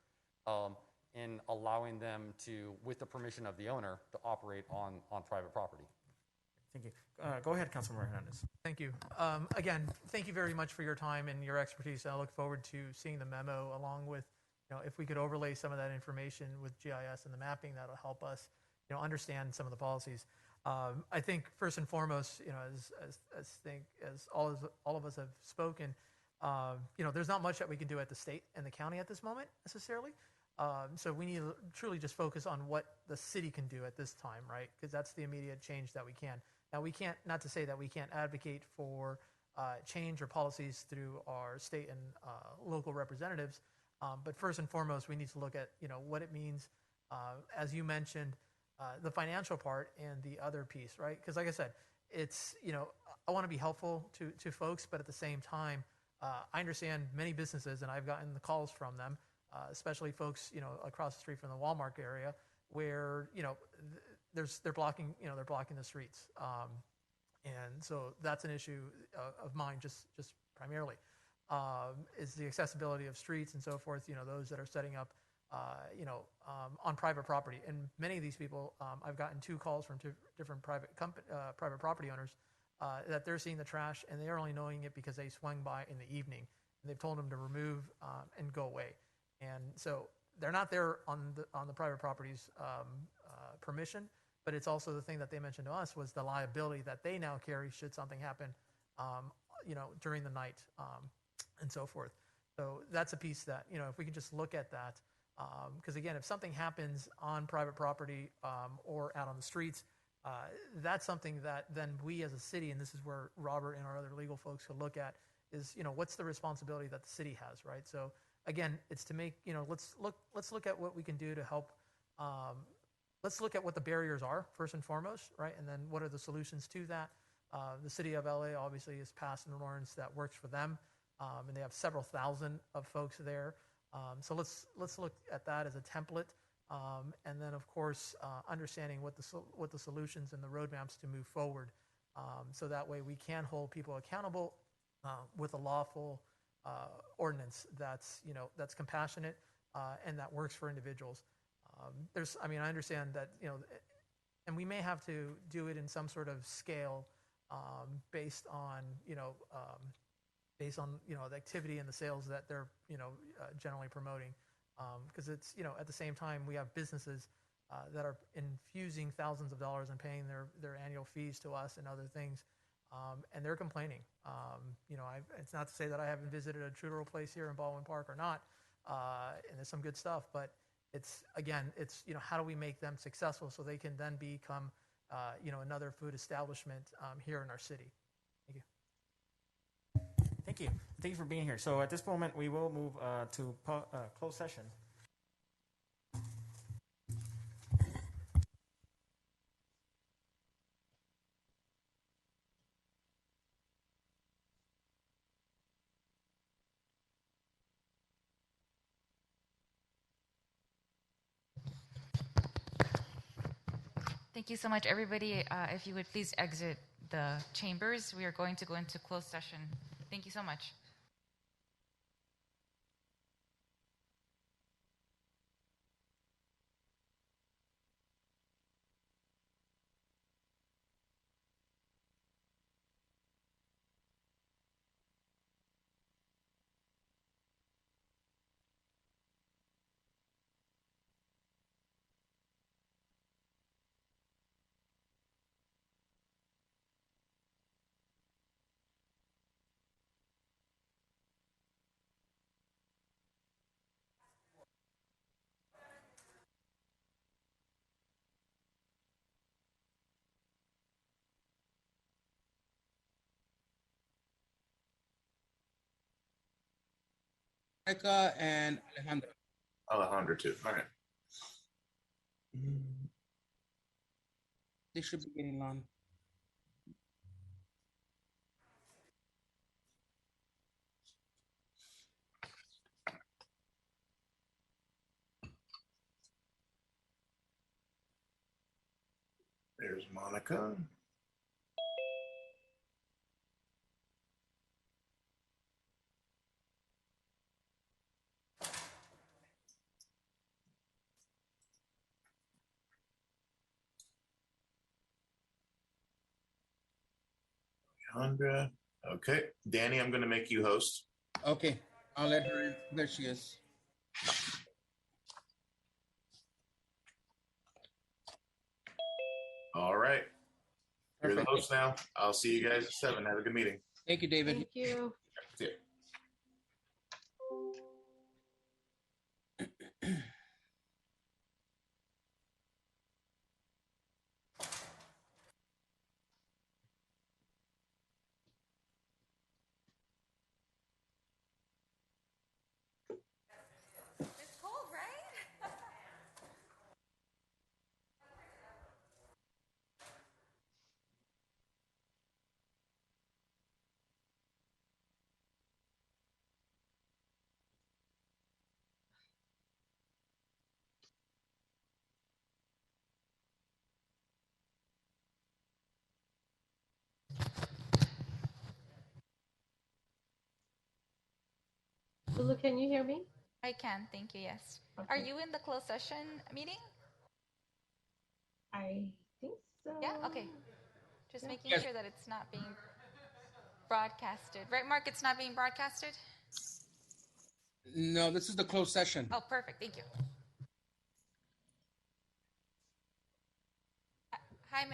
Speaker 2: in allowing them to, with the permission of the owner, to operate on private property.
Speaker 4: Thank you. Go ahead, Councilmember Hernandez.
Speaker 7: Thank you. Again, thank you very much for your time and your expertise. I look forward to seeing the memo along with, if we could overlay some of that information with GIS and the mapping, that'll help us, understand some of the policies. I think first and foremost, as all of us have spoken, there's not much that we can do at the state and the county at this moment necessarily. So we need to truly just focus on what the city can do at this time, right? Because that's the immediate change that we can. Now, we can't, not to say that we can't advocate for change or policies through our state and local representatives, but first and foremost, we need to look at, what it means, as you mentioned, the financial part and the other piece, right? Because like I said, it's, I want to be helpful to folks, but at the same time, I understand many businesses, and I've gotten the calls from them, especially folks, across the street from the Walmart area, where, they're blocking the streets. And so that's an issue of mine, just primarily, is the accessibility of streets and so forth, those that are setting up, on private property. And many of these people, I've gotten 2 calls from different private property owners that they're seeing the trash, and they're only knowing it because they swung by in the evening, and they've told them to remove and go away. And so they're not there on the private property's permission, but it's also the thing that they mentioned to us was the liability that they now carry should something happen, during the night, and so forth. So that's a piece that, if we can just look at that, because again, if something happens on private property or out on the streets, that's something that then we as a city, and this is where Robert and our other legal folks could look at, is, what's the responsibility that the city has, right? So again, it's to make, let's look at what we can do to help. Let's look at what the barriers are first and foremost, right? And then what are the solutions to that? The city of LA obviously has passed an ordinance that works for them, and they have several thousand of folks there. So let's look at that as a template, and then of course understanding what the solutions and the roadmaps to move forward, so that way we can hold people accountable with a lawful ordinance that's compassionate and that works for individuals. I understand that, and we may have to do it in some sort of scale based on the activity and the sales that they're, generally promoting. Because it's, at the same time, we have businesses that are infusing thousands of dollars and paying their annual fees to us and other things. And they're complaining. It's not to say that I haven't visited a churro place here in Baldwin Park or not, and there's some good stuff, but it's how do we make them successful so they can then become, another food establishment here in our city. Thank you.
Speaker 4: Thank you. Thank you for being here. So at this moment, we will move to closed session.
Speaker 12: Thank you so much, everybody. If you would please exit the chambers, we are going to go into closed session. Thank you so much.
Speaker 19: Monica and Alejandra.
Speaker 20: Alejandra too. All right.
Speaker 19: They should be getting on.
Speaker 20: There's Monica.
Speaker 21: Alejandra. Okay. Danny, I'm going to make you host.
Speaker 19: Okay, I'll let her in. There she is.
Speaker 21: All right. You're the
Speaker 19: Perfect.
Speaker 21: host now. I'll see you guys at 7. Have a good meeting.
Speaker 19: Thank you, David.
Speaker 8: Thank you.
Speaker 21: See ya.
Speaker 12: It's cold, right?
Speaker 8: Lulu, can you hear me?
Speaker 12: I can, thank you, yes.
Speaker 8: Okay.
Speaker 12: Are you in the closed session meeting?
Speaker 8: I think so.
Speaker 12: Yeah, okay. Just
Speaker 8: Yeah.
Speaker 12: making
Speaker 19: Yes.
Speaker 12: sure that it's not being broadcasted. Right, Mark, it's not being broadcasted?
Speaker 19: No, this is the closed session.
Speaker 12: Oh, perfect, thank you. Hi,